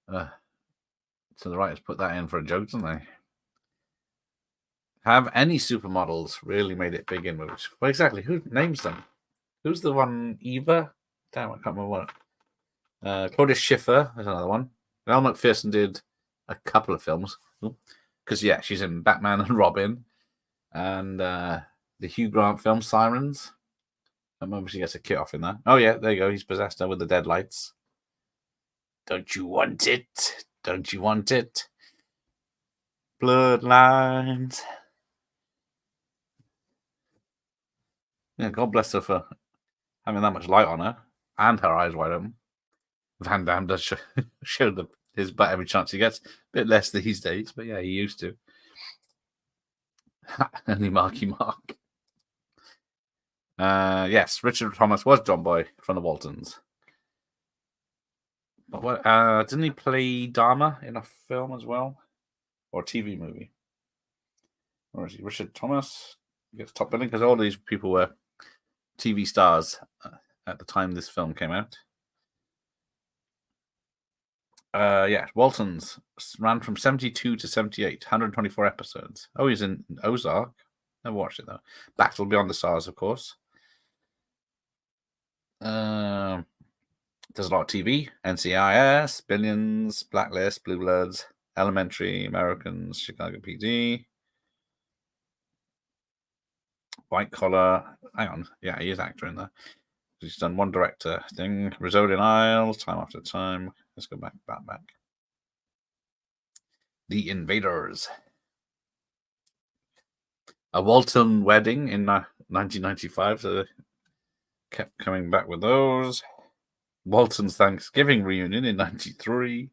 So the writers put that in for a joke, didn't they? Have any supermodels really made it big in movies? Well, exactly. Who names them? Who's the one? Eva? Damn, I can't remember what. Claudia Schiffer is another one. Elle Macpherson did a couple of films. Because, yeah, she's in Batman and Robin. And the Hugh Grant film, Sirens. I remember she gets a kit off in that. Oh, yeah, there you go. He's possessed her with the dead lights. Don't you want it? Don't you want it? Bloodlines. Yeah, God bless her for having that much light on her and her eyes wide open. Van Damme does show his butt every chance he gets. A bit less these days, but yeah, he used to. Only Marky Mark. Yes, Richard Thomas was John Boy from the Waltons. But what? Didn't he play Dharma in a film as well, or a TV movie? Or is he Richard Thomas? Gets top billing because all these people were TV stars at the time this film came out. Yeah, Waltons ran from 72 to 78, 124 episodes. Oh, he's in Ozark. Never watched it though. Battle Beyond the Stars, of course. There's a lot of TV. NCIS, Billions, Blacklist, Blue Bloods, Elementary, Americans, Chicago PD, White Collar. Hang on. Yeah, he is actor in there. He's done one director thing. Rosalind Isles, Time After Time. Let's go back. The Invaders. A Walton Wedding in 1995. So kept coming back with those. Walton's Thanksgiving Reunion in 93.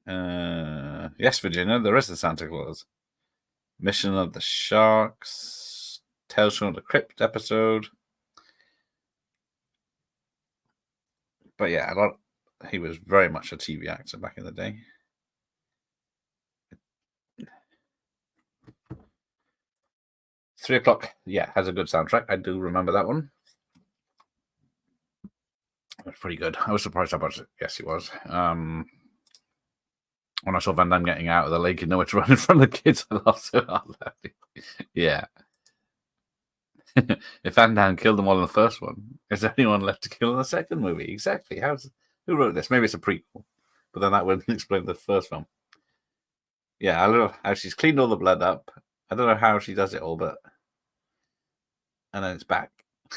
Yes, Virginia, there is a Santa Claus. Mission of the Sharks. Tales from the Crypt episode. But yeah, he was very much a TV actor back in the day. $3 yeah, has a good soundtrack. I do remember that one. It was pretty good. I was surprised how much. Yes, it was. When I saw Van Damme getting out of the lake and nowhere to run in front of the kids, I laughed so hard. Yeah. If Van Damme killed them all in the first one, is there anyone left to kill in the second movie? Exactly. Who wrote this? Maybe it's a prequel, but then that wouldn't explain the first film. Yeah, I don't know how she's cleaned all the blood up. I don't know how she does it all, but and then it's back.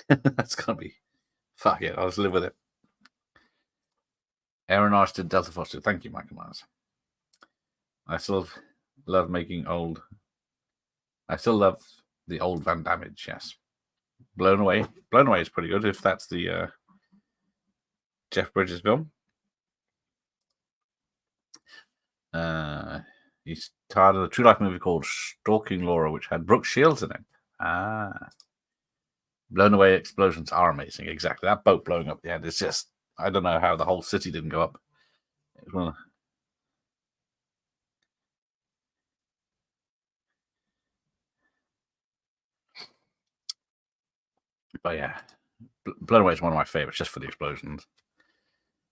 That's gonna be fuck it. I'll just live with it. Aaron Arston, Delta Foster. Thank you, Michael Myers. I still love making old. I still love the old Van Damage. Yes, Blown Away. Blown Away is pretty good if that's the Jeff Bridges film. He starred in a true life movie called Stalking Laura, which had Brooke Shields in it. Blown Away explosions are amazing. Exactly. That boat blowing up at the end is just, I don't know how the whole city didn't go up. But yeah, Blown Away is one of my favorites just for the explosions.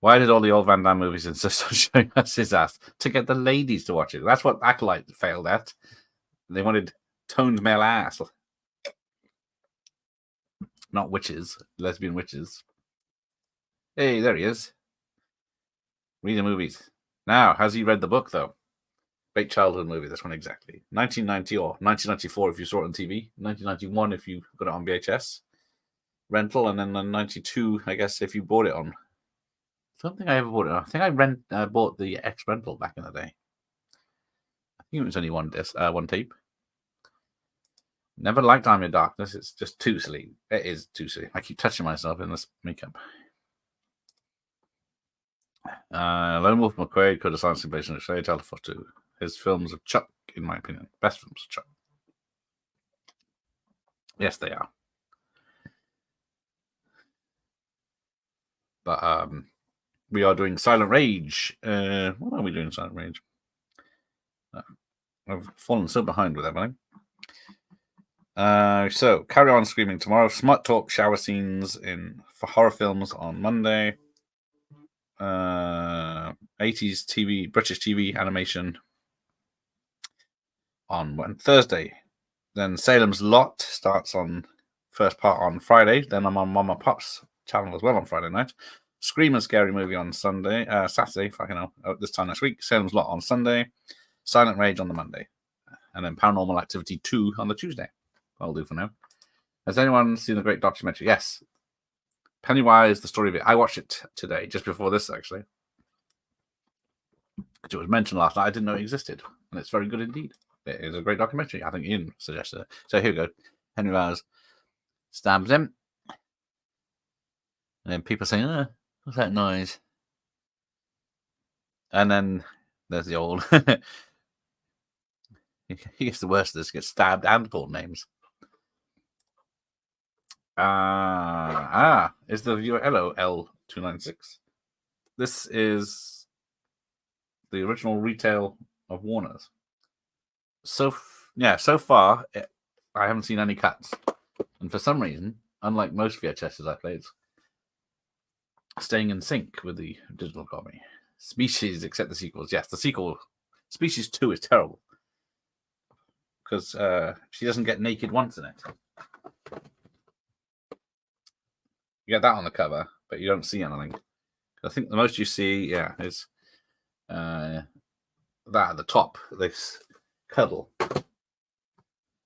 Why did all the old Van Damme movies insist on showing us his ass? To get the ladies to watch it. That's what Acolyte failed at. They wanted toned male ass. Not witches, lesbian witches. Hey, there he is. Reading movies. Now, has he read the book, though? Great childhood movie, this one exactly. 1990 or 1994 if you saw it on TV. 1991 if you got it on VHS. Rental, and then 92, I guess, if you bought it on. I don't think I ever bought it. I think I bought the X rental back in the day. I think it was only one tape. Never liked Army of Darkness. It's just too silly. It is too silly. I keep touching myself in this makeup. Lone Wolf McQuaid could have science based on Australia. Telephone 2. His films are Chuck, in my opinion. Best films of Chuck. Yes, they are. But we are doing Silent Rage. What are we doing Silent Rage? I've fallen so behind with everything. So Carry On Screaming tomorrow. Smut Talk shower scenes for horror films on Monday. 80s TV, British TV animation on Thursday. Then Salem's Lot starts on first part on Friday. Then I'm on Mama Pop's channel as well on Friday night. Scream and Scary Movie on Saturday, fucking hell, this time next week. Salem's Lot on Sunday. Silent Rage on the Monday. And then Paranormal Activity 2 on the Tuesday. That'll do for now. Has anyone seen the great documentary? Yes. Pennywise, the story of it. I watched it today, just before this, actually. It was mentioned last night. I didn't know it existed. And it's very good indeed. It is a great documentary. I think Ian suggested it. So here we go. Pennywise stabs him. And then people saying, What's that noise? And then there's the old. He gets the worst of this. Gets stabbed and called names. Is the viewer hello L296? This is the original retail of Warner's. So far I haven't seen any cuts, and for some reason, unlike most VHSs I played, staying in sync with the digital copy. Species, except the sequels. Yes, the sequel, Species 2, is terrible because she doesn't get naked once in it. You get that on the cover, but you don't see anything. I think the most you see, is that at the top, this cuddle.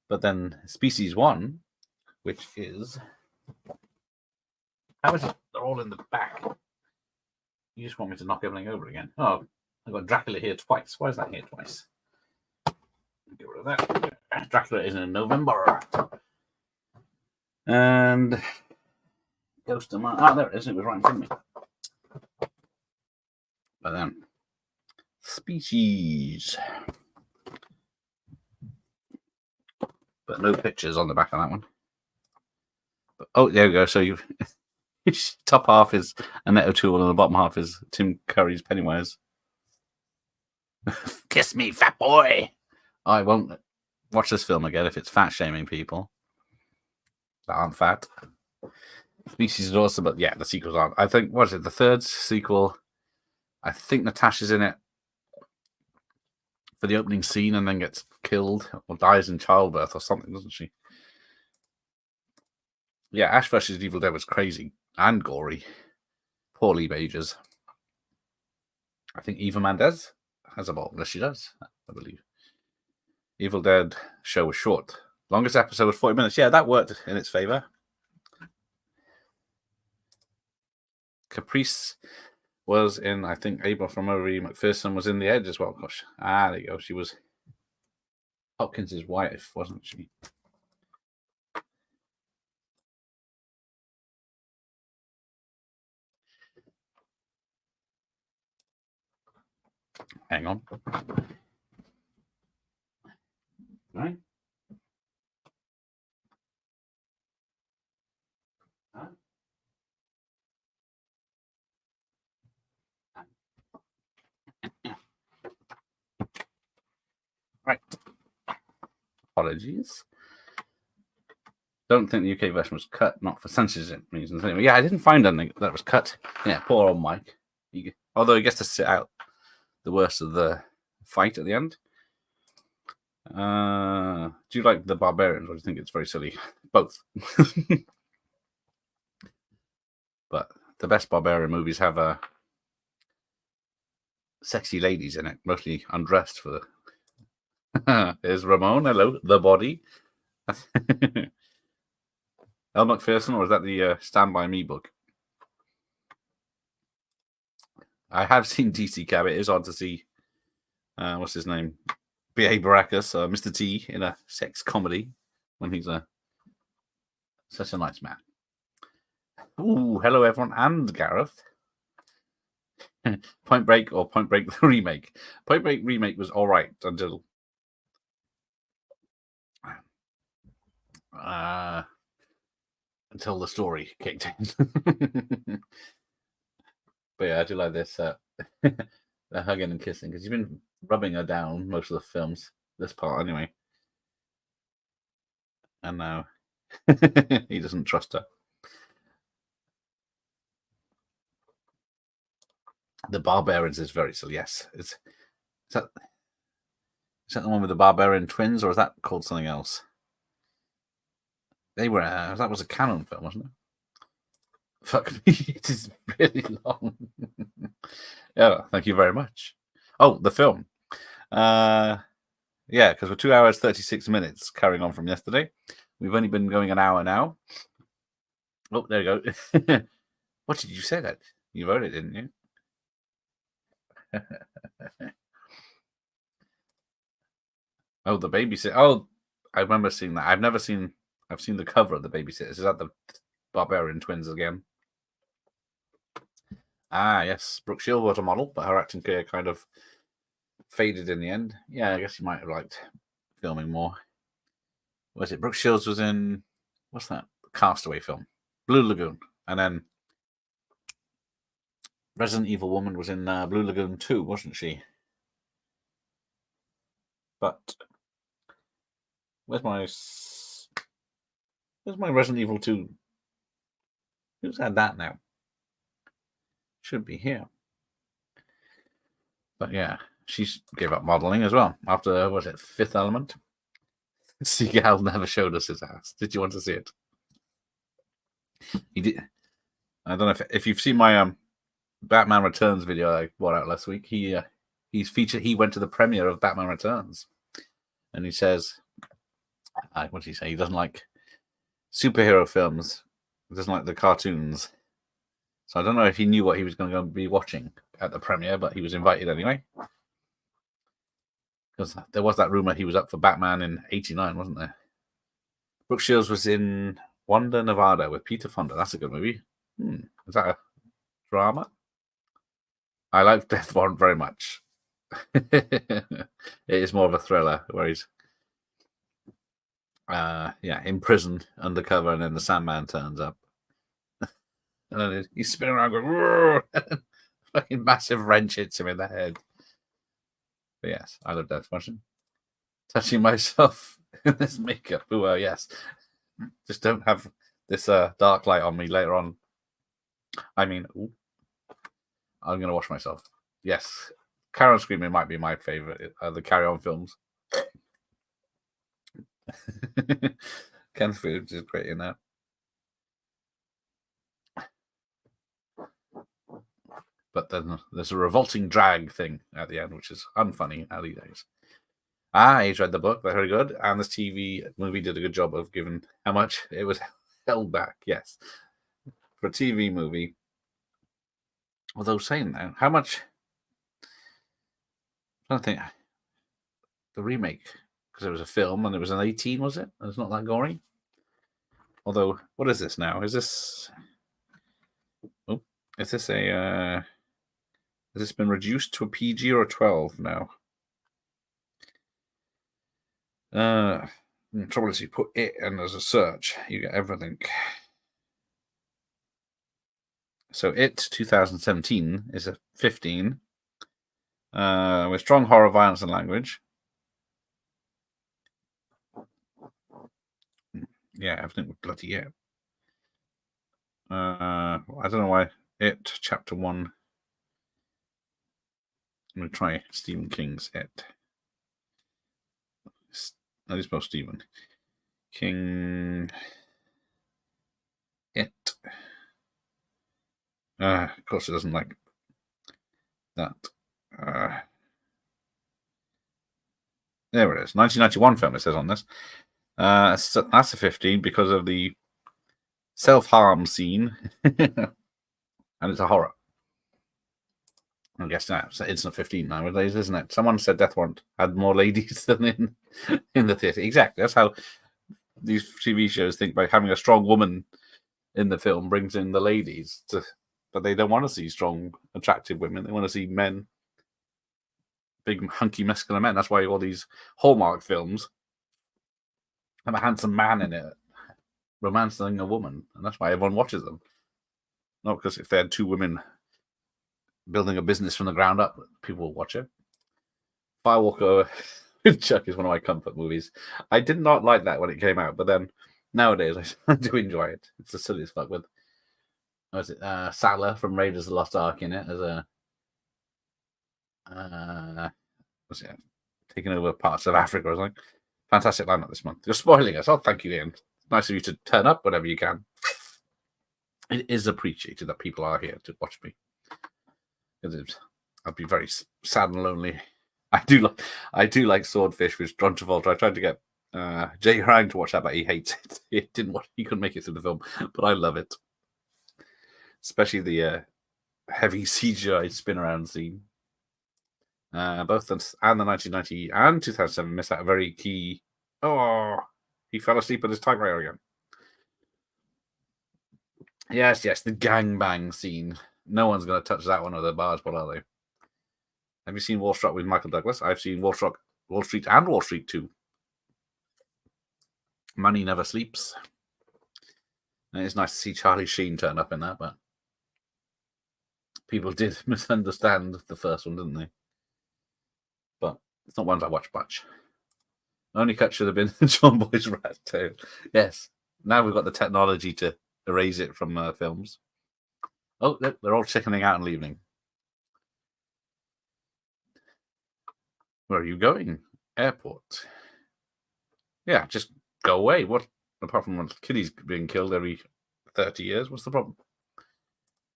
But then Species 1, which is... How is it? They're all in the back. You just want me to knock everything over again. Oh, I've got Dracula here twice. Why is that here twice? Get rid of that. Dracula is in November. And... Ghost of Mars. There it is. It was right in front of me. But then... Species... But no pictures on the back of that one. But, oh, there we go. So you top half is Annette O'Toole and the bottom half is Tim Curry's Pennywise. Kiss me, fat boy. I won't watch this film again if it's fat shaming people that aren't fat. Species is awesome, but yeah, the sequels aren't. I think, what is it, the third sequel? I think Natasha's in it for the opening scene and then gets killed or dies in childbirth or something, doesn't she? Yeah, Ash vs. Evil Dead was crazy and gory. Poor Lee Majors. I think Eva Mendes has a ball. Yes, she does, I believe. Evil Dead show was short. Longest episode was 40 minutes. Yeah, that worked in its favor. Caprice was in, I think, Abel from Marie McPherson was in The Edge as well. Gosh. There you go. She was Hopkins' wife, wasn't she? Hang on. Right. Right. Apologies. Don't think the UK version was cut, not for censorship reasons. Anyway, yeah, I didn't find anything that was cut. Yeah, poor old Mike. Although he gets to sit out the worst of the fight at the end. Do you like the Barbarians, or do you think it's very silly? Both. But the best Barbarian movies have sexy ladies in it, mostly undressed for the... There's Ramon, hello, the body. Elle Macpherson, or is that the Stand By Me book? I have seen DC Cab. It is odd to see, what's his name? B.A. Baracus, Mr. T, in a sex comedy when he's such a nice man. Ooh, hello everyone, and Gareth. Point Break or Point Break the remake. Point Break remake was all right until the story kicked in. But yeah, I do like this. They're hugging and kissing because you've been rubbing her down most of the films. This part, anyway. And now he doesn't trust her. The Barbarians is very silly. Yes, is that the one with the Barbarian twins, or is that called something else? They were that was a canon film, wasn't it? Fuck me, it is really long. Yeah, thank you very much. Oh, the film. Yeah, because we're 2 hours 36 minutes carrying on from yesterday. We've only been going an hour now. Oh, there you go. What did you say that? You wrote it, didn't you? Oh, the babysitter. Oh, I remember seeing that. I've seen the cover of the Babysitters. Is that the Barbarian twins again? Ah, yes. Brooke Shields was a model, but her acting career kind of faded in the end. Yeah, I guess you might have liked filming more. Was it Brooke Shields was in, what's that? Castaway film. Blue Lagoon. And then Resident Evil Woman was in Blue Lagoon 2, wasn't she? But where's my Resident Evil 2? Who's had that now? Should be here. But yeah, she gave up modeling as well after, was it Fifth Element? Seagal never showed us his ass. Did you want to see it? He did. I don't know if you've seen my Batman Returns video I brought out last week. He's featured. He went to the premiere of Batman Returns, and he says, what did he say? He doesn't like superhero films. He doesn't like the cartoons. So I don't know if he knew what he was going to be watching at the premiere, but he was invited anyway. Because there was that rumor he was up for Batman in '89, wasn't there? Brooke Shields was in Wanda, Nevada with Peter Fonda. That's a good movie. Is that a drama? I like Death Warrant very much. It is more of a thriller where he's in prison undercover, and then the Sandman turns up. And then he's spinning around going, fucking massive wrench hits him in the head. But yes, I love Death Watching. Touching myself in this makeup. Yes. Just don't have this dark light on me later on. I mean, I'm going to wash myself. Yes. Carol Screaming might be my favorite. The Carry On films. Ken Foods is great in that. But then there's a revolting drag thing at the end, which is unfunny early days. He's read the book. They're very good. And this TV movie did a good job of giving how much it was held back. Yes. For a TV movie. Although saying that, how much? I don't think the remake, because it was a film and it was an 18, was it? It's not that gory. Although, what is this now? Is this a? Has this been reduced to a PG or a 12 now? The trouble is, you put it and as a search, you get everything. So it 2017 is a 15 with strong horror, violence, and language. Yeah, everything with bloody yeah. I don't know why it chapter 1. I'm gonna try Stephen King's It. That is both Stephen King. It. Of course, it doesn't like that. There it is. 1991 film, it says on this. That's a 15 because of the self-harm scene. And it's a horror. I guess that's it's a 15 nowadays, isn't it? Someone said Death Warrant had more ladies than in the theatre. Exactly. That's how these TV shows think, by having a strong woman in the film brings in the ladies. But they don't want to see strong, attractive women. They want to see men, big, hunky, muscular men. That's why all these Hallmark films have a handsome man in it, romancing a woman. And that's why everyone watches them. Not because if they had two women building a business from the ground up, people will watch it. Firewalker with Chuck is one of my comfort movies. I did not like that when it came out, but then nowadays I do enjoy it. It's the silliest fuck with. Was it Salah from Raiders of the Lost Ark in it as a taking over parts of Africa or something. Fantastic lineup this month. You're spoiling us. Oh, thank you, Ian. Nice of you to turn up whenever you can. It is appreciated that people are here to watch me. I'd be very sad and lonely. I do like Swordfish with John Travolta. I tried to get Jay Ryan to watch that, but he hates it. He couldn't make it through the film, but I love it. Especially the heavy CGI spin around scene. Both the 1990 and 2007 missed out a very key. Oh, he fell asleep at his typewriter again. Yes, the gangbang scene. no one's going to touch that one with a barge pole, are they? Have you seen Wall Street with Michael Douglas? I've seen Wall Street and Wall Street 2. Money never sleeps. And it's nice to see Charlie Sheen turn up in that, but people did misunderstand the first one, didn't they? But it's not ones I watch much. Only cut should have been John Boy's Rat Tail. Yes. Now we've got the technology to erase it from films. Oh, they're all chickening out and leaving. Where are you going? Airport. Yeah, just go away. What? Apart from when kiddies being killed every 30 years, what's the problem?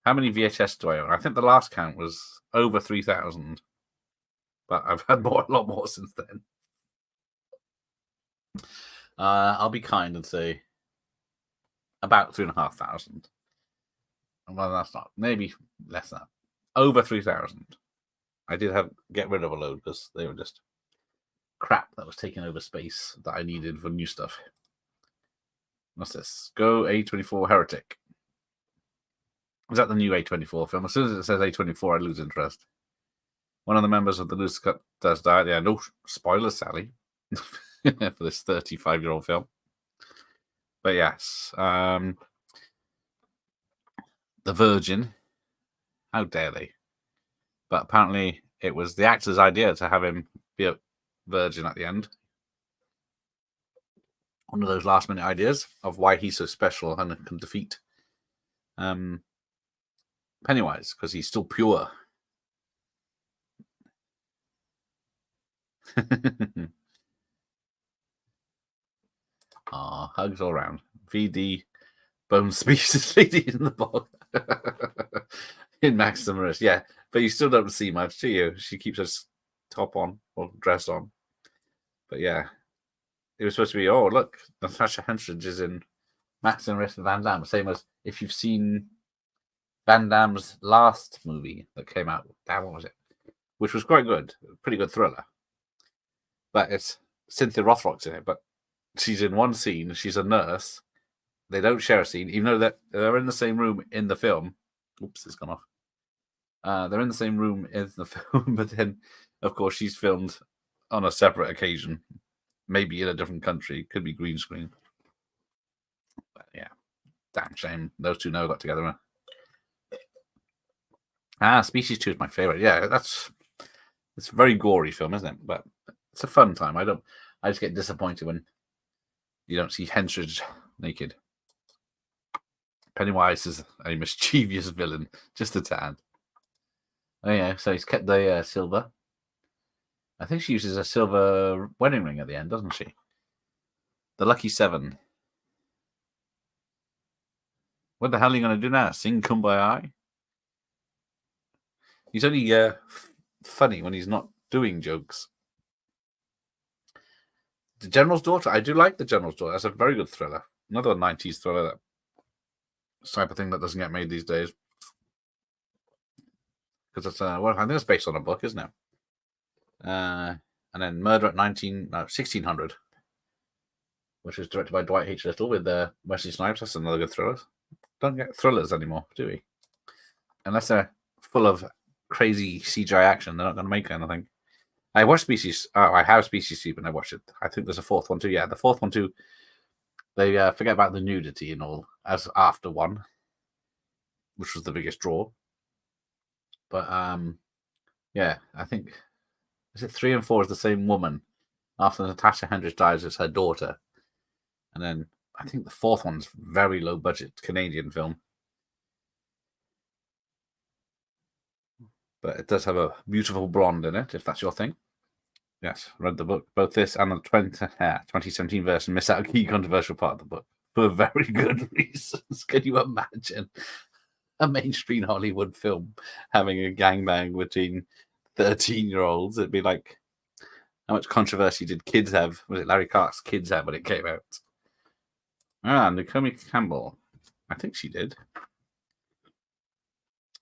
How many VHS do I own? I think the last count was over 3,000. But I've had a lot more since then. I'll be kind and say about 3,500. Well, that's not. Maybe less than that. Over 3,000. I did get rid of a load because they were just crap that was taking over space that I needed for new stuff. What's this? Go A24 Heretic. Is that the new A24 film? As soon as it says A24, I lose interest. One of the members of the Loose Cut does die. Yeah, no spoilers, Sally, for this 35-year-old film. But yes, The Virgin. How dare they? But apparently it was the actor's idea to have him be a virgin at the end. One of those last-minute ideas of why he's so special and can defeat Pennywise, because he's still pure. Hugs all around. VD bone species lady in the bog. In Maximus, yeah. But you still don't see much, do you? She keeps her top on or dress on. But yeah. It was supposed to be, oh, look, Natasha Henstridge is in Max and Rest of Van Damme. Same as if you've seen Van Damme's last movie that came out. Damn, what was it? Which was quite good. Pretty good thriller. But it's Cynthia Rothrock's in it. But she's in one scene. She's a nurse. They don't share a scene, even though they're in the same room in the film. Oops, it's gone off. They're in the same room in the film. But then, of course, she's filmed on a separate occasion. Maybe in a different country. Could be green screen. But yeah. Damn shame. Those two never got together. Species 2 is my favorite. Yeah, it's a very gory film, isn't it? But it's a fun time. I just get disappointed when you don't see Henstridge naked. Pennywise is a mischievous villain, just a tad. Oh yeah, so he's kept the silver. I think she uses a silver wedding ring at the end, doesn't she? The Lucky 7. What the hell are you going to do now? Sing Kumbaya? He's only funny when he's not doing jokes. The General's Daughter. I do like The General's Daughter. That's a very good thriller. Another 90s thriller. That type of thing that doesn't get made these days. Because it's, well, I think it's based on a book, isn't it? And then Murder at 1600, which was directed by Dwight H. Little with Wesley Snipes. That's another good thriller. Don't get thrillers anymore, do we? Unless they're full of crazy CGI action, they're not going to make anything. I watched Species. Oh, I have Species 2, but I watched it. I think there's a fourth one too. Yeah, the fourth one too. They forget about the nudity and all as after one, which was the biggest draw. But yeah, I think. Is it 3 and 4 is the same woman? After Natasha Henstridge dies, it's her daughter. And then I think the fourth one's very low budget Canadian film. But it does have a beautiful blonde in it, if that's your thing. Yes, read the book. Both this and the 2017 version miss out a key controversial part of the book for very good reasons. Can you imagine a mainstream Hollywood film having a gangbang between 13-year-olds? It'd be like, how much controversy did kids have? Was it Larry Clark's Kids have when it came out? Naomi Campbell. I think she did.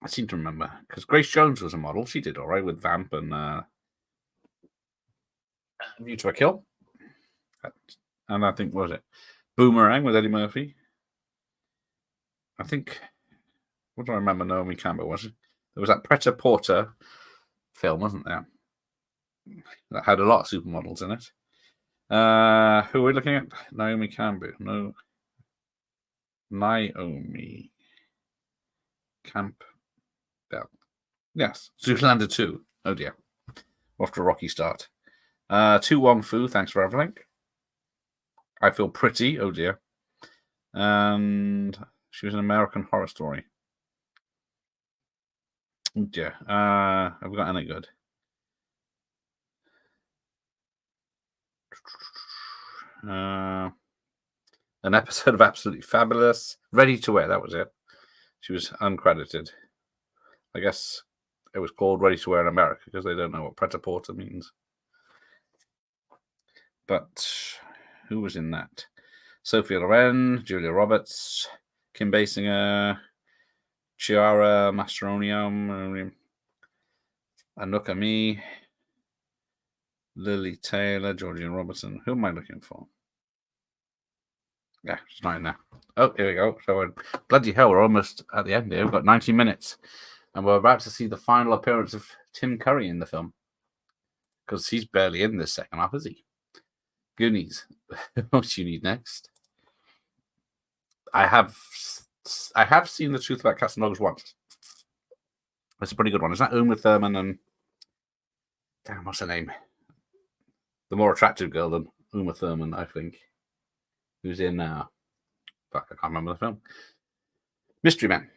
I seem to remember. Because Grace Jones was a model. She did all right with Vamp and View to a Kill. And I think, what was it? Boomerang with Eddie Murphy. I think... What do I remember Naomi Campbell was? There was that Preta Porter film, wasn't there? That had a lot of supermodels in it. Who are we looking at? Naomi Campbell. No. Naomi Campbell. Yes. Zoolander 2. Oh dear. Off to a rocky start. Tu Wong Fu, thanks for everything. I Feel Pretty. Oh dear. And she was an American Horror Story. Oh dear. Have we got any good? An episode of Absolutely Fabulous. Ready to Wear, that was it. She was uncredited. I guess it was called Ready to Wear in America because they don't know what pret-a-porter means. But who was in that? Sophia Loren, Julia Roberts, Kim Basinger, Chiara Mastroianni, Anuka Me, Lily Taylor, Georgian Robertson. Who am I looking for? Yeah, she's not in there. Oh, here we go. So, bloody hell, we're almost at the end here. We've got 90 minutes. And we're about to see the final appearance of Tim Curry in the film. Because he's barely in this second half, is he? Goonies. What do you need next? I have seen The Truth About Cats and Dogs once. It's a pretty good one. Is that Uma Thurman and... Damn, what's her name? The more attractive girl than Uma Thurman, I think. Who's in fuck, I can't remember the film. Mystery Men.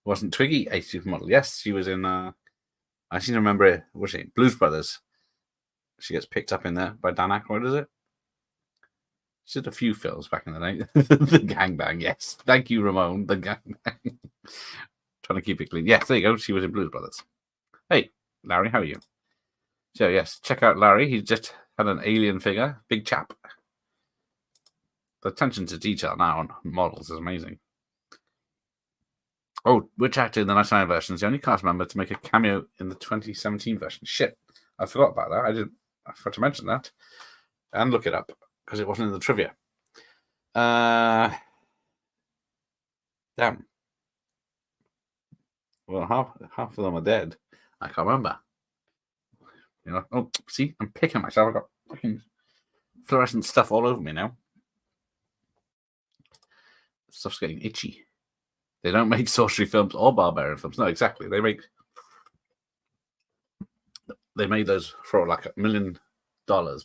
Wasn't Twiggy a supermodel? Yes, she was in I seem to remember it. Was she Blues Brothers? She gets picked up in there by Dan Aykroyd, is it? She did a few films back in the day. The Gangbang, yes. Thank you, Ramon. The Gangbang. Trying to keep it clean. Yes, there you go. She was in Blues Brothers. Hey, Larry, how are you? So, yes, check out Larry. He's just had an alien figure. Big chap. The attention to detail now on models is amazing. Oh, which actor in the 99 version is the only cast member to make a cameo in the 2017 version? Shit, I forgot about that. I forgot to mention that. And look it up, because it wasn't in the trivia. Damn. Well, half of them are dead. I can't remember. You know. Oh, see, I'm picking myself. I've got fucking fluorescent stuff all over me now. Stuff's getting itchy. They don't make sorcery films or barbarian films. No, exactly. They made those for like $1 million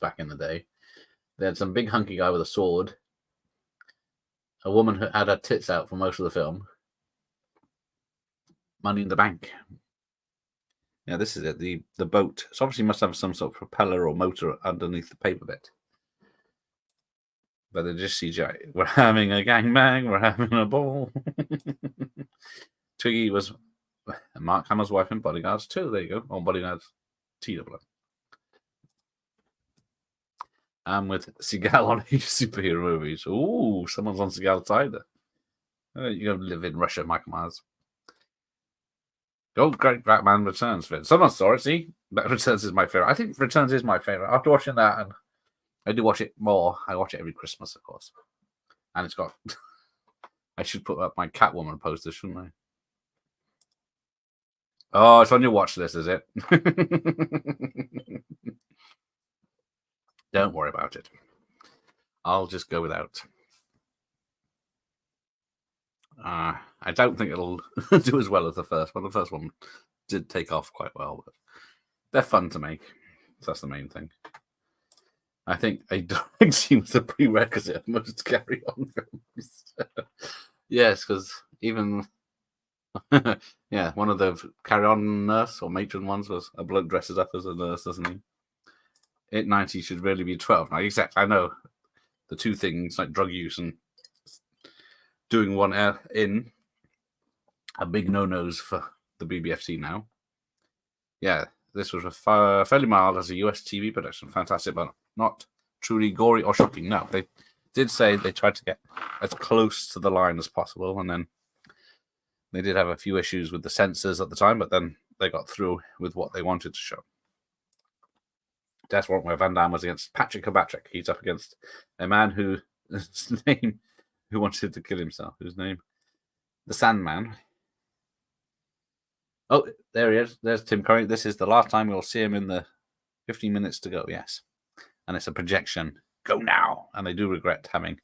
back in the day. They had some big hunky guy with a sword. A woman who had her tits out for most of the film. Money in the Bank. Yeah, this is it. The boat. So obviously must have some sort of propeller or motor underneath the paper bit. But they're just CGI. We're having a gangbang. We're having a ball. Twiggy was Mark Hamill's wife in Bodyguards too. There you go. On Bodyguards TW. And with Seagal on his superhero movies. Ooh, someone's on Seagal's side. You go live in Russia, Michael Myers. Old Great Batman Returns. Someone saw it, see? That Returns is my favorite. I think Returns is my favorite. After watching that, and I do watch it more. I watch it every Christmas, of course. And it's got... I should put up my Catwoman poster, shouldn't I? Oh, it's on your watch list, is it? Don't worry about it. I'll just go without. I don't think it'll do as well as the first one. The first one did take off quite well, but they're fun to make. So that's the main thing. I think a directing scene was a prerequisite of most carry-on films. Yes, because even yeah, one of the carry-on nurse or matron ones was a bloke dresses up as a nurse, doesn't he? 890 should really be 12. Now, exactly, I know the two things like drug use and doing one in are big no-nos for the BBFC now. Yeah, this was a fairly mild as a US TV production. Fantastic, but not truly gory or shocking. No, they did say they tried to get as close to the line as possible, and then they did have a few issues with the censors at the time, but then they got through with what they wanted to show. Death Warrant where Van Damme was against Patrick Kovacic. He's up against a man who wanted to kill himself. Whose name The Sandman. Oh, there he is. There's Tim Curry. This is the last time we'll see him in the 15 minutes to go. Yes. And it's a projection. Go now. And I do regret having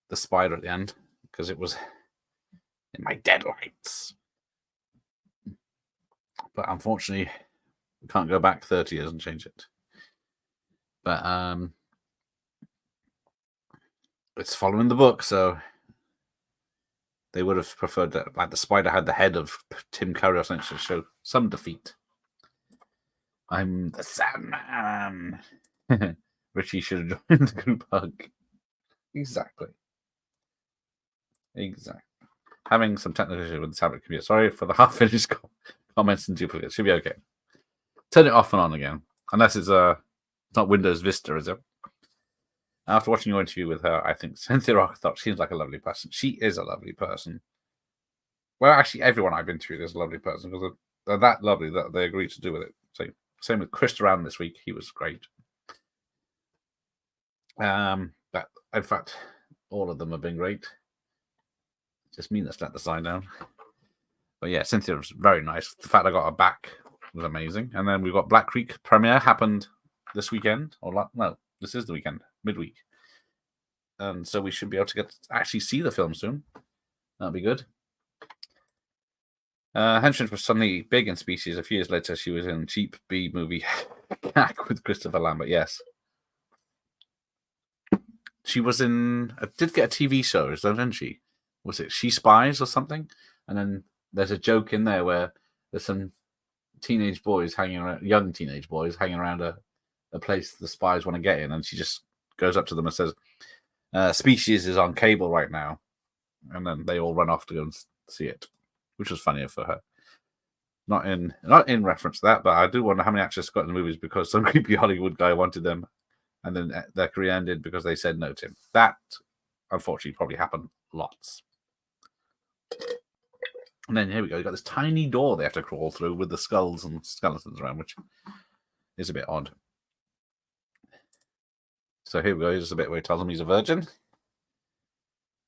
the spider at the end because it was in my deadlights. But unfortunately, we can't go back 30 years and change it. But it's following the book, so they would have preferred that, like the spider had the head of Tim Curry or something to show some defeat. I'm the Sandman. Richie should have joined the group hug. Exactly. Having some technical issues with the tablet computer. Sorry for the half-finished comments and duplicates. Should be okay. Turn it off and on again. Unless it's not Windows Vista, is it? After watching your interview with her, I think Cynthia Rockthorpe seems like a lovely person. She is a lovely person. Well, actually, everyone I've interviewed is a lovely person because they're that lovely that they agreed to do with it. So, same with Chris Duran this week. He was great. But in fact, all of them have been great. Just me that's let the sign down. But yeah, Cynthia was very nice. The fact I got her back was amazing. And then we've got Black Creek premiere happened this weekend. No, this is the weekend, midweek. And so we should be able to actually see the film soon. That'll be good. Henchman was suddenly big in Species. A few years later, she was in cheap B movie Cack with Christopher Lambert. Yes. She was in... did get a TV show, didn't she? Was it She Spies or something? And then there's a joke in there where there's some teenage boys hanging around, young teenage boys hanging around a place the spies want to get in, and she just goes up to them and says, Species is on cable right now. And then they all run off to go and see it, which was funnier for her. Not in reference to that, but I do wonder how many actors got in the movies because some creepy Hollywood guy wanted them, and then their career ended because they said no to him. That, unfortunately, probably happened lots. And then here we go. You've got this tiny door they have to crawl through with the skulls and skeletons around, which is a bit odd. So here we go. Here's a bit where he tells him he's a virgin.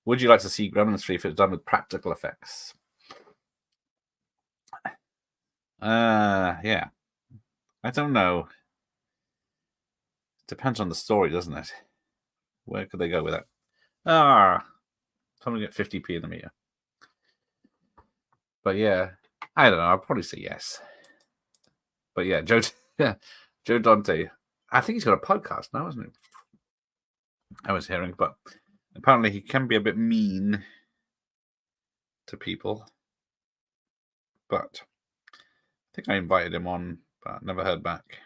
Would you like to see Gremlins 3 if it's done with practical effects? Yeah. I don't know. Depends on the story, doesn't it? Where could they go with it? Time to get 50p in the meter. But yeah, I don't know. I'll probably say yes. But yeah, Joe Dante. I think he's got a podcast now, hasn't he? I was hearing, but apparently he can be a bit mean to people. But I think I invited him on, but never heard back.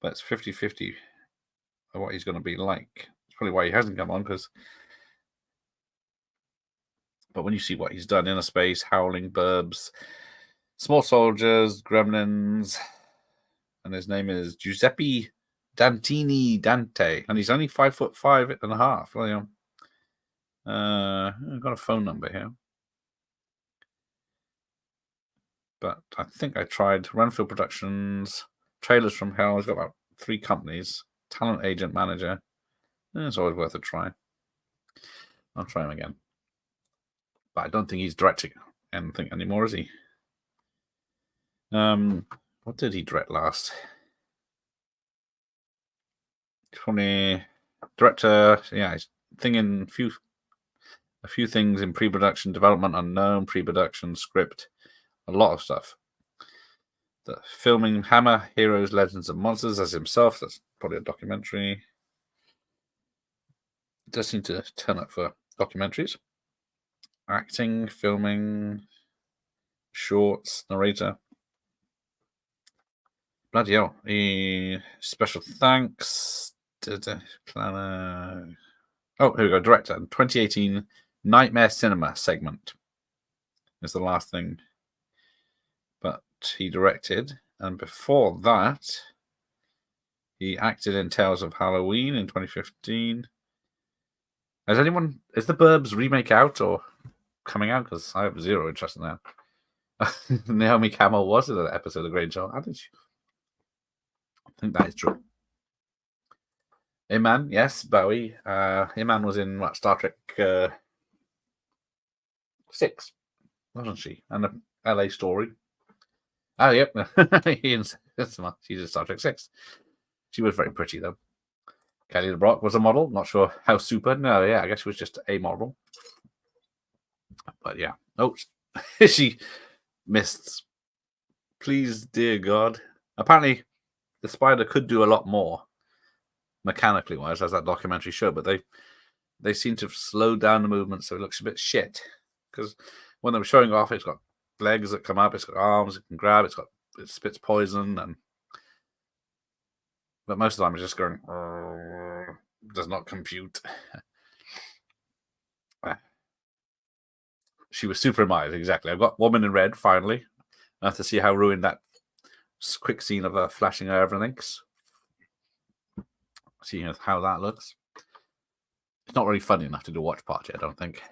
But it's 50-50 of what he's going to be like. That's probably why he hasn't come on, because... But when you see what he's done, Inner Space, Howling, Burbs, Small Soldiers, Gremlins, and his name is Giuseppe Dantini Dante, and he's only 5'5.5". Well, I've got a phone number here. But I think I tried Renfield Productions, Trailers from Hell. He's got about 3 companies, talent agent, manager. It's always worth a try. I'll try him again. But I don't think he's directing anything anymore, is he? What did he direct last? Probably director. Yeah, he's thinking a few things in pre-production, development unknown, pre-production, script, a lot of stuff. The filming Hammer, Heroes, Legends and Monsters as himself. That's probably a documentary. It does seem to turn up for documentaries. Acting, filming, shorts, narrator. Bloody hell. Special thanks. Planner. Oh, here we go. Director. 2018 Nightmare Cinema segment is the last thing. But he directed. And before that, he acted in Tales of Halloween in 2015. Is the Burbs remake out or coming out? Because I have zero interest in that. Naomi Campbell was in that episode of Great Show. I think that is true. Iman, yes, Bowie. Iman was in Star Trek 6, wasn't she? And the LA Story. Oh, yep. She's in Star Trek 6. She was very pretty, though. Kelly LeBrock was a model. Not sure how super. No, yeah, I guess she was just a model. But yeah. Oh, she missed. Please, dear God. Apparently, the spider could do a lot more mechanically wise, as that documentary showed, but they seem to have slowed down the movement so it looks a bit shit. Because when they were showing off, it's got legs that come up, it's got arms it can grab, it spits poison, but most of the time it's just going does not compute. She was super admired, exactly. I've got Woman in Red finally. I have to see how ruined that quick scene of her flashing her everything. See how that looks. It's not really funny enough to do a watch party, I don't think.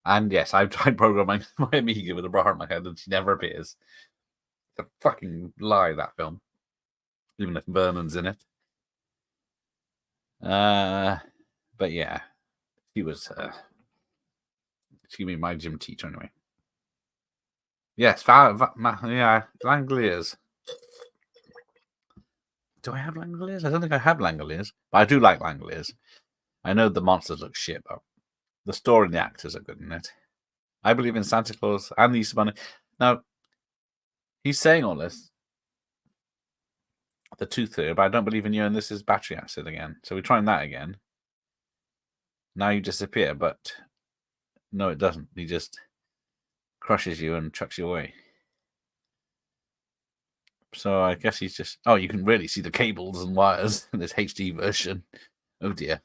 And yes, I've tried programming my Amiga with a bra on my head and she never appears. It's a fucking lie, that film. Even if Vernon's in it. But yeah, she was she be my gym teacher anyway. Yes, yeah, Langoliers. Do I have Langoliers? I don't think I have Langoliers, but I do like Langoliers. I know the monsters look shit, but the story and the actors are good in it. I believe in Santa Claus and the Easter Bunny. Now, he's saying all this, the tooth theory, but I don't believe in you, and this is battery acid again. So we're trying that again. Now you disappear, but no, it doesn't. He just crushes you and chucks you away. So I guess he's just... Oh, you can really see the cables and wires in this HD version. Oh, dear.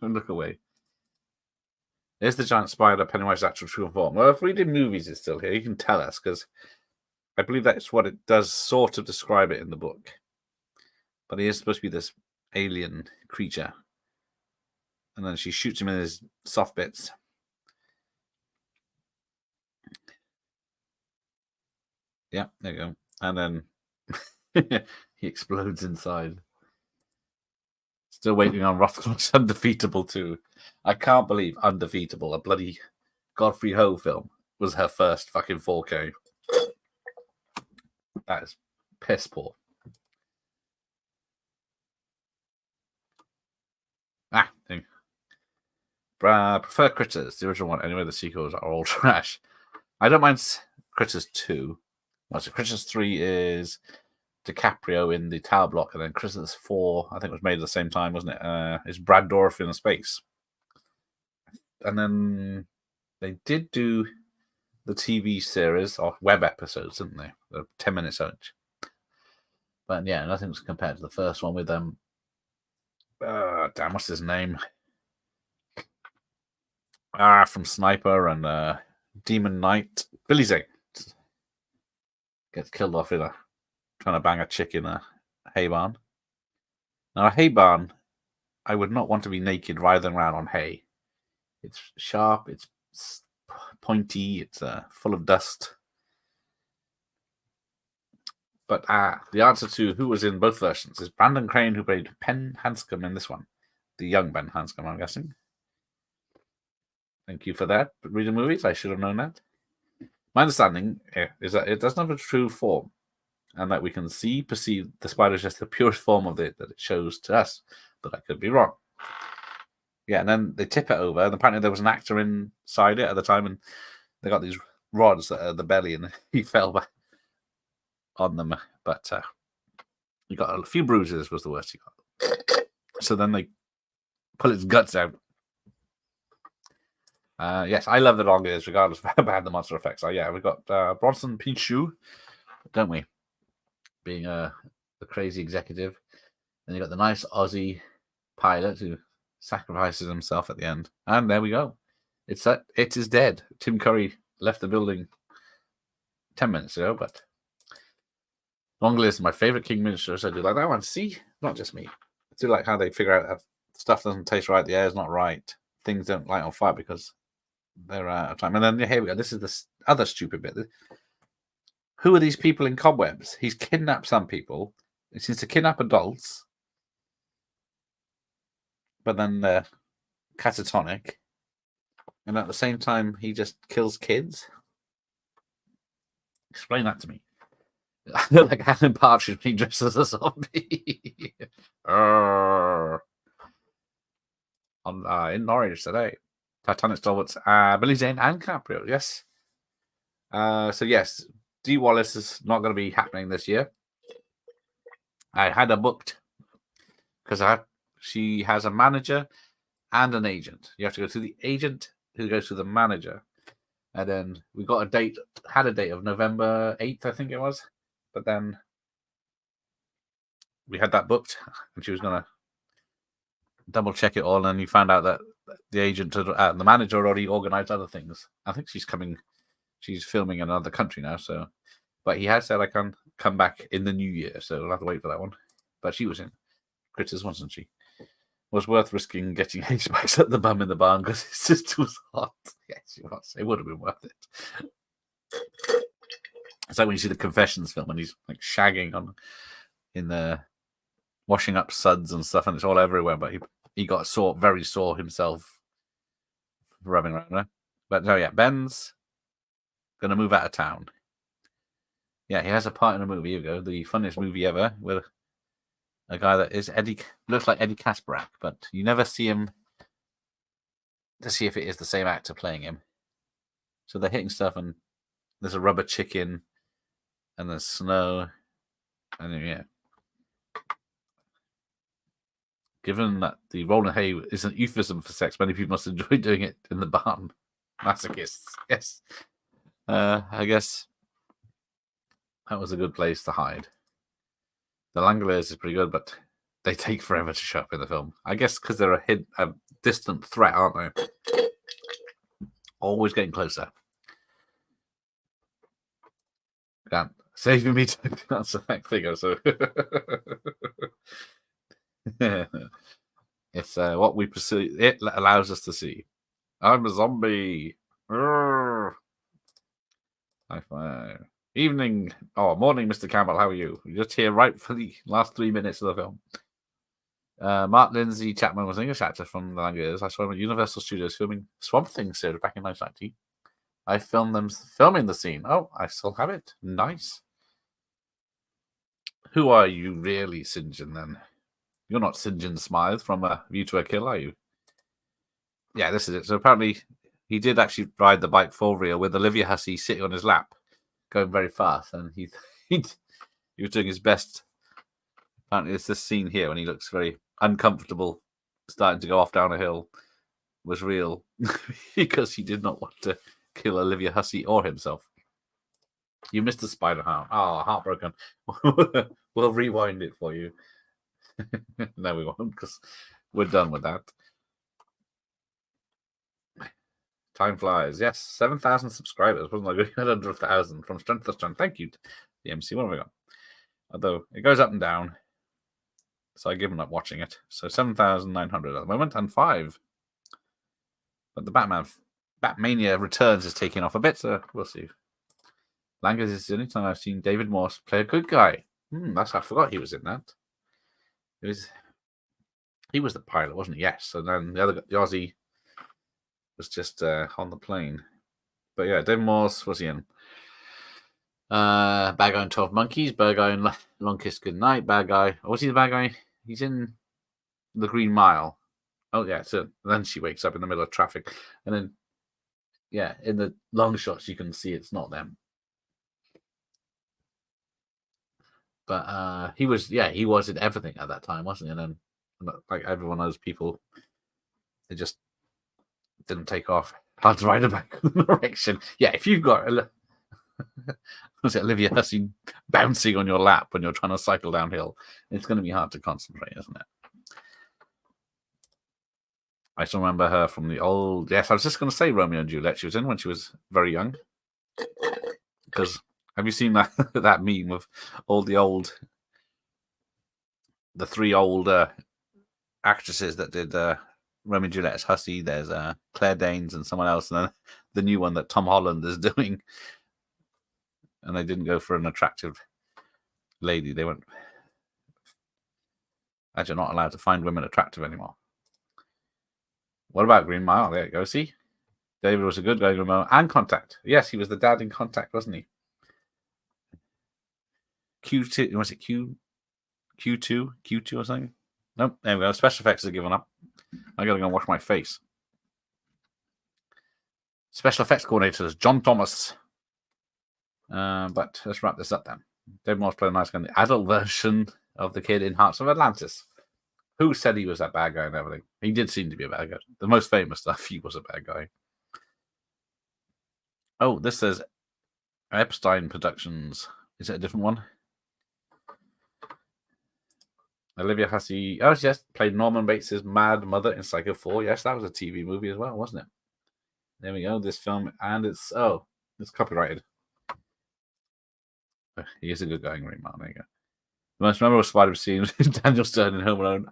Look away. There's the giant spider, Pennywise's actual true form. Well, if Reading Movies is still here, you can tell us, because I believe that's what it does sort of describe it in the book. But he is supposed to be this alien creature. And then she shoots him in his soft bits. Yeah, there you go. And then he explodes inside. Still waiting on Rothko's Undefeatable 2. I can't believe Undefeatable, a bloody Godfrey Ho film, was her first fucking 4K. That is piss poor. Prefer Critters, the original one. Anyway, the sequels are all trash. I don't mind Critters 2. Well, so Critters 3 is DiCaprio in the tower block, and then Critters 4, I think it was made at the same time, wasn't it? Is Brad Dourif in space. And then they did do the TV series, or web episodes, didn't they? They're 10 minutes each. But yeah, nothing's compared to the first one with them. Damn, what's his name? From Sniper and Demon Knight. Billy Zane gets killed off trying to bang a chick in a hay barn. Now, a hay barn, I would not want to be naked riding around on hay. It's sharp, it's pointy, it's full of dust. But the answer to who was in both versions is Brandon Crane, who played Ben Hanscom in this one. The young Ben Hanscom, I'm guessing. Thank you for that. But reading movies, I should have known that. My understanding is that it doesn't have a true form, and that we can perceive the spider is just the purest form of it that it shows to us. But I could be wrong. Yeah, and then they tip it over, and apparently there was an actor inside it at the time, and they got these rods at the belly, and he fell back on them. But he got a few bruises, was the worst he got. So then they pull his guts out. Yes, I love the Langoliers, regardless of how bad the monster effects are. Yeah, we've got Bronson Pinchot, don't we? Being the crazy executive. Then you got the nice Aussie pilot who sacrifices himself at the end. And there we go. It is dead. Tim Curry left the building 10 minutes ago, but Langoliers is my favorite King Minister, so I do like that one. See? Not just me. I do like how they figure out that stuff doesn't taste right, the air is not right, things don't light on fire because they're out of time. And then here we go. This is the other stupid bit. Who are these people in cobwebs? He's kidnapped some people. He seems to kidnap adults, but then they're catatonic. and at the same time he just kills kids? Explain that to me. I feel like Alan Partridge being dressed as a zombie. On in Norwich today. Titanic stalwarts, Billy Zane and Caprio, yes. So yes, Dee Wallace is not going to be happening this year. I had her booked because she has a manager and an agent. You have to go to the agent who goes to the manager. And then we got had a date of November 8th, I think it was. But then we had that booked and she was going to double check it all. And you found out that the agent, the manager had already organized other things. I think she's filming in another country now. So, but he has said I can come back in the new year. So we'll have to wait for that one. But she was in Critters, wasn't she? Was worth risking getting hay spikes at the bum in the barn because it's just too hot. Yes, it was. It would have been worth it. It's like when you see the Confessions film and he's like shagging in the washing up suds and stuff, and it's all everywhere. But he got very sore himself, rubbing around there. But no, yeah, Ben's gonna move out of town. Yeah, he has a part in a movie. Here we go, the funniest movie ever with a guy that looks like Eddie Kasparak, but you never see him to see if it is the same actor playing him. So they're hitting stuff, and there's a rubber chicken, and there's snow, and then, yeah. Given that the rolling hay is an euphemism for sex, many people must enjoy doing it in the barn. Masochists, yes. I guess that was a good place to hide. The Langoliers is pretty good, but they take forever to show up in the film. I guess because they're a distant threat, aren't they? Always getting closer. Can't saving me to answer that figure. So it's what we pursue. It allows us to see. I'm a zombie. High five. Evening. Oh, morning, Mr. Campbell. How are you? You're just here right for the last 3 minutes of the film. Mark Lindsay Chapman was an English actor from the Langoliers. I saw him at Universal Studios filming Swamp Thing series back in 1990. I filmed them filming the scene. Oh, I still have it. Nice. Who are you really, St. John, then? You're not St. John Smythe from View to a Kill, are you? Yeah, this is it. So apparently he did actually ride the bike full reel with Olivia Hussey sitting on his lap, going very fast, and he was doing his best. Apparently, it's this scene here when he looks very uncomfortable, starting to go off down a hill, was real because he did not want to kill Olivia Hussey or himself. You missed the spider harm. Oh, heartbroken. We'll rewind it for you. No, we won't, because we're done with that. Time flies. Yes, 7,000 subscribers. Wasn't like we had under 1,000 from strength to strength. Thank you to the MC. What have we got? Although it goes up and down, so I've given up watching it. So 7,900 at the moment, and 5. But the Batmania Returns is taking off a bit, so we'll see. Langoliers is the only time I've seen David Morse play a good guy. I forgot he was in that. He was the pilot, wasn't he? Yes. And then the Aussie was just on the plane. But yeah, David Morse was he in? Bad Guy in 12 Monkeys, Bad Guy in Long Kiss Goodnight, Bad Guy. Was he the bad guy? He's in The Green Mile. Oh yeah, so then she wakes up in the middle of traffic. And then, yeah, in the long shots you can see it's not them. But he was in everything at that time, wasn't he? And then, like everyone knows, people, they just didn't take off. Hard to ride a bike with an erection. Yeah, if you've got was it Olivia Hussey bouncing on your lap when you're trying to cycle downhill, it's going to be hard to concentrate, isn't it? I still remember her from the old. Yes, I was just going to say Romeo and Juliet. She was in when she was very young. Because have you seen that meme of the 3 old actresses that did Romeo and Juliet as Hussey? There's Claire Danes and someone else, and then the new one that Tom Holland is doing. And they didn't go for an attractive lady. They went. Actually, not allowed to find women attractive anymore. What about Green Mile? There you go. See, David was a good guy, and Contact. Yes, he was the dad in Contact, wasn't he? Q2, was it Q2 or something? Nope, there we go. Special effects are given up. I gotta go and wash my face. Special effects coordinator is John Thomas. But let's wrap this up then. David Morse played a nice guy, the adult version of the kid in Hearts of Atlantis. Who said he was that bad guy and everything? He did seem to be a bad guy. The most famous stuff, he was a bad guy. Oh, this says Epstein Productions. Is it a different one? Olivia Hussey. Oh, yes, played Norman Bates' mad mother in Psycho 4. Yes, that was a TV movie as well, wasn't it? There we go. This film, and it's copyrighted. He is a good guy, Green Man. There you go. The most memorable spider scene is Daniel Stern in Home Alone.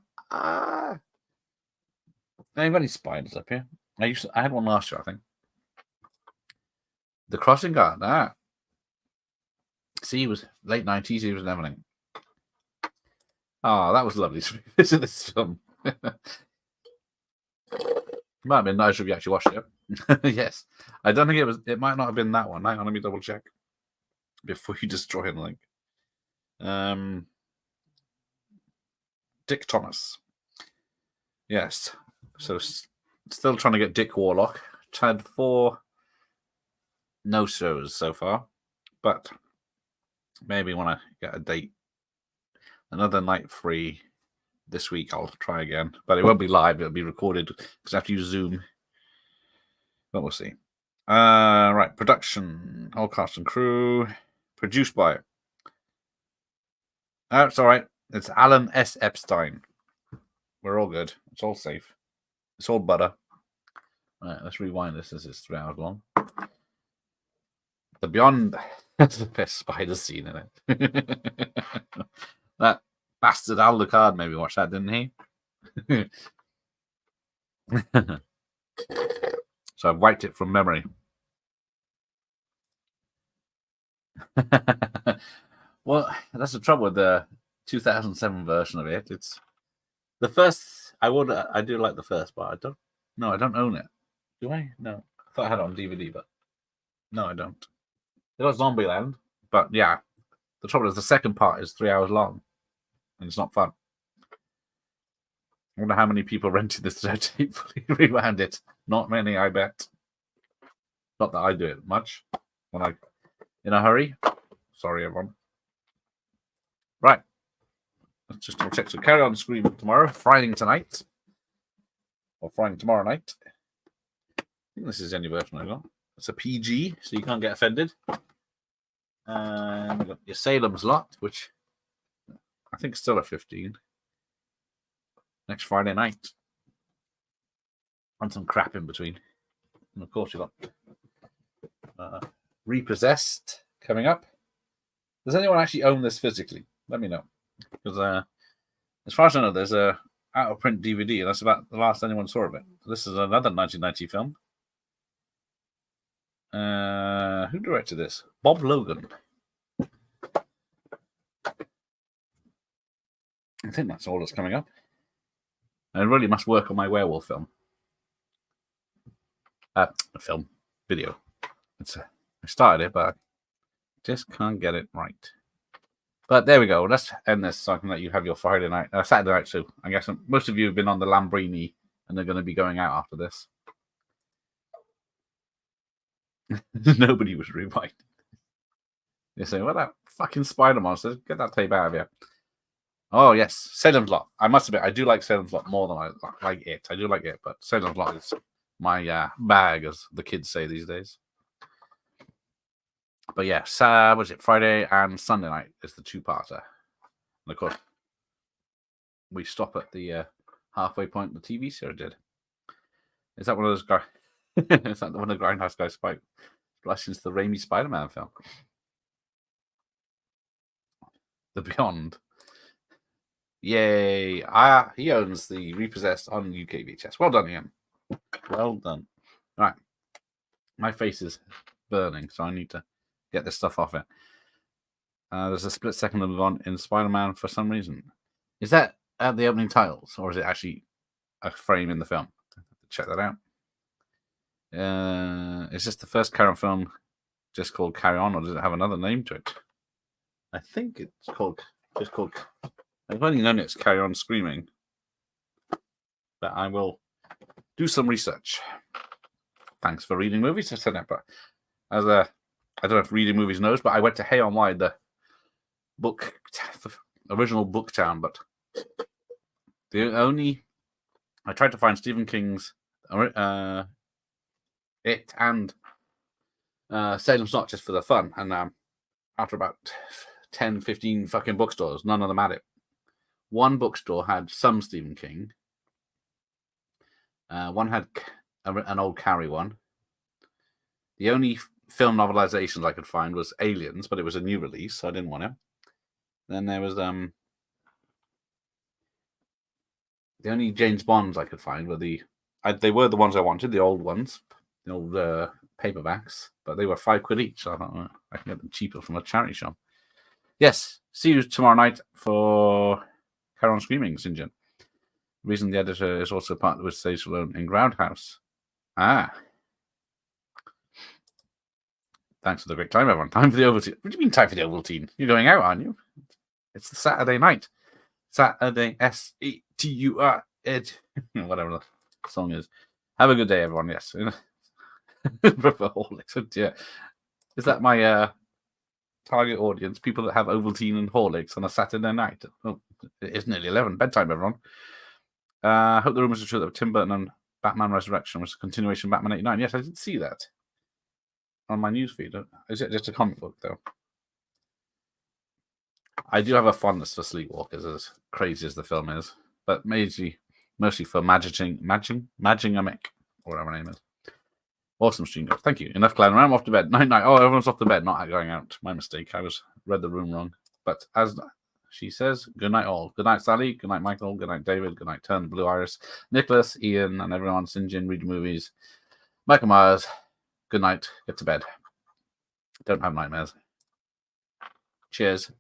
They've got any spiders up here? I had one last year, I think. The Crossing Guard. See, he was late 90s. He was in everything. Oh, that was lovely to revisit this film. Might have been nice if you actually watched it. Yes. I don't think it was. It might not have been that one. Hang on, let me double check before you destroy anything. Dick Thomas. Yes. So still trying to get Dick Warlock. Had 4 no-shows so far, but maybe when I get a date, another night free this week, I'll try again. But it won't be live. It'll be recorded because I have to use Zoom. But we'll see. Right. Production. Whole cast and crew. Produced by. Oh, it's all right. It's Alan S. Epstein. We're all good. It's all safe. It's all butter. Right, let's rewind this. This is 3 hours long. The Beyond. That's the best spider scene in it. That bastard Alucard maybe watched that, didn't he? So I've wiped it from memory. Well, that's the trouble with the 2007 version of it. It's the first. I do like the first, but I don't own it. Do I? No. I thought I had it on DVD, but no, I don't. It got Zombieland, but yeah. The trouble is the second part is 3 hours long, and it's not fun. I wonder how many people rented this to fully rewound it. Not many, I bet. Not that I do it much when I in a hurry. Sorry, everyone. Right. Let's just double check. So carry on screaming tomorrow. Friday tonight. Or Friday tomorrow night. I think this is the only version I got. It's a PG, so you can't get offended. And we've got your Salem's Lot, which I think is still at 15. Next Friday night. And some crap in between. And of course, you've got Repossessed coming up. Does anyone actually own this physically? Let me know. Because as far as I know, there's a out of print DVD, and that's about the last anyone saw of it. This is another 1990 film. Who directed this? Bob Logan. I think that's all that's coming up. I really must work on my werewolf film. Video. I started it, but I just can't get it right. But there we go. Let's end this so I can let you have your Friday night, Saturday night too. I guess most of you have been on the Lambrini, and they're going to be going out after this. Nobody was rewinding. They say, "What that fucking spider monster? Get that tape out of here." Oh yes, Salem's Lot. I must admit, I do like Salem's Lot more than I like it. I do like it, but Salem's Lot is my bag, as the kids say these days. But yes, was it Friday and Sunday night is the 2-parter. And of course, we stop at the halfway point the TV series did. Is that one of those guys? Is that one of the Grindhouse guys spike licensed the Raimi Spider-Man film? The Beyond. Yay. He owns the Repossessed on UK VHS. Well done, Ian. Well done. All right. My face is burning, so I need to get this stuff off it. There's a split second of on in Spider-Man for some reason. Is that at the opening titles, or is it actually a frame in the film? Check that out. Is this the first Carry On film just called Carry On, or does it have another name to it? I think it's just called. I've only known it's Carry On Screaming, but I will do some research. Thanks for reading movies. I said that, but I don't know if reading movies knows, but I went to Hay on Wye, the original book town, but I tried to find Stephen King's It and Salem's Not just for the fun, and after about 10, 15 fucking bookstores, none of them had it. One bookstore had some Stephen King. One had an old Carrie one. The only film novelizations I could find was Aliens, but it was a new release, so I didn't want it. Then there was the only James Bonds I could find were they were the ones I wanted, the old ones, the old paperbacks, but they were £5 each. So I thought I can get them cheaper from a charity shop. Yes, see you tomorrow night for Carry On Screaming, St. John. The reason the editor is also partnered with Stage Alone in Groundhouse. Thanks for the great time, everyone. Time for the Ovaltine. What do you mean time for the Ovaltine? You're going out, aren't you? It's the Saturday night. Saturday, SETUR, whatever the song is. Have a good day, everyone. Yes. Yeah. Is that my target audience? People that have Ovaltine and Horlicks on a Saturday night. Oh, it is nearly 11. Bedtime, everyone. I hope the rumors are true that Tim Burton and Batman Resurrection was a continuation of Batman 89. Yes, I did see that on my newsfeed. Is it just a comic book, though? I do have a fondness for Sleepwalkers, as crazy as the film is, but mostly for Maging Mick, or whatever her name is. Awesome stream, guys. Thank you. Enough clown. I'm off to bed. Night. Oh, everyone's off to bed, not going out. My mistake. I read the room wrong. But as she says, good night all. Good night, Sally. Good night, Michael. Good night, David. Good night, Turn, Blue Iris, Nicholas, Ian, and everyone. Sinjin, read movies. Michael Myers. Good night. Get to bed. Don't have nightmares. Cheers.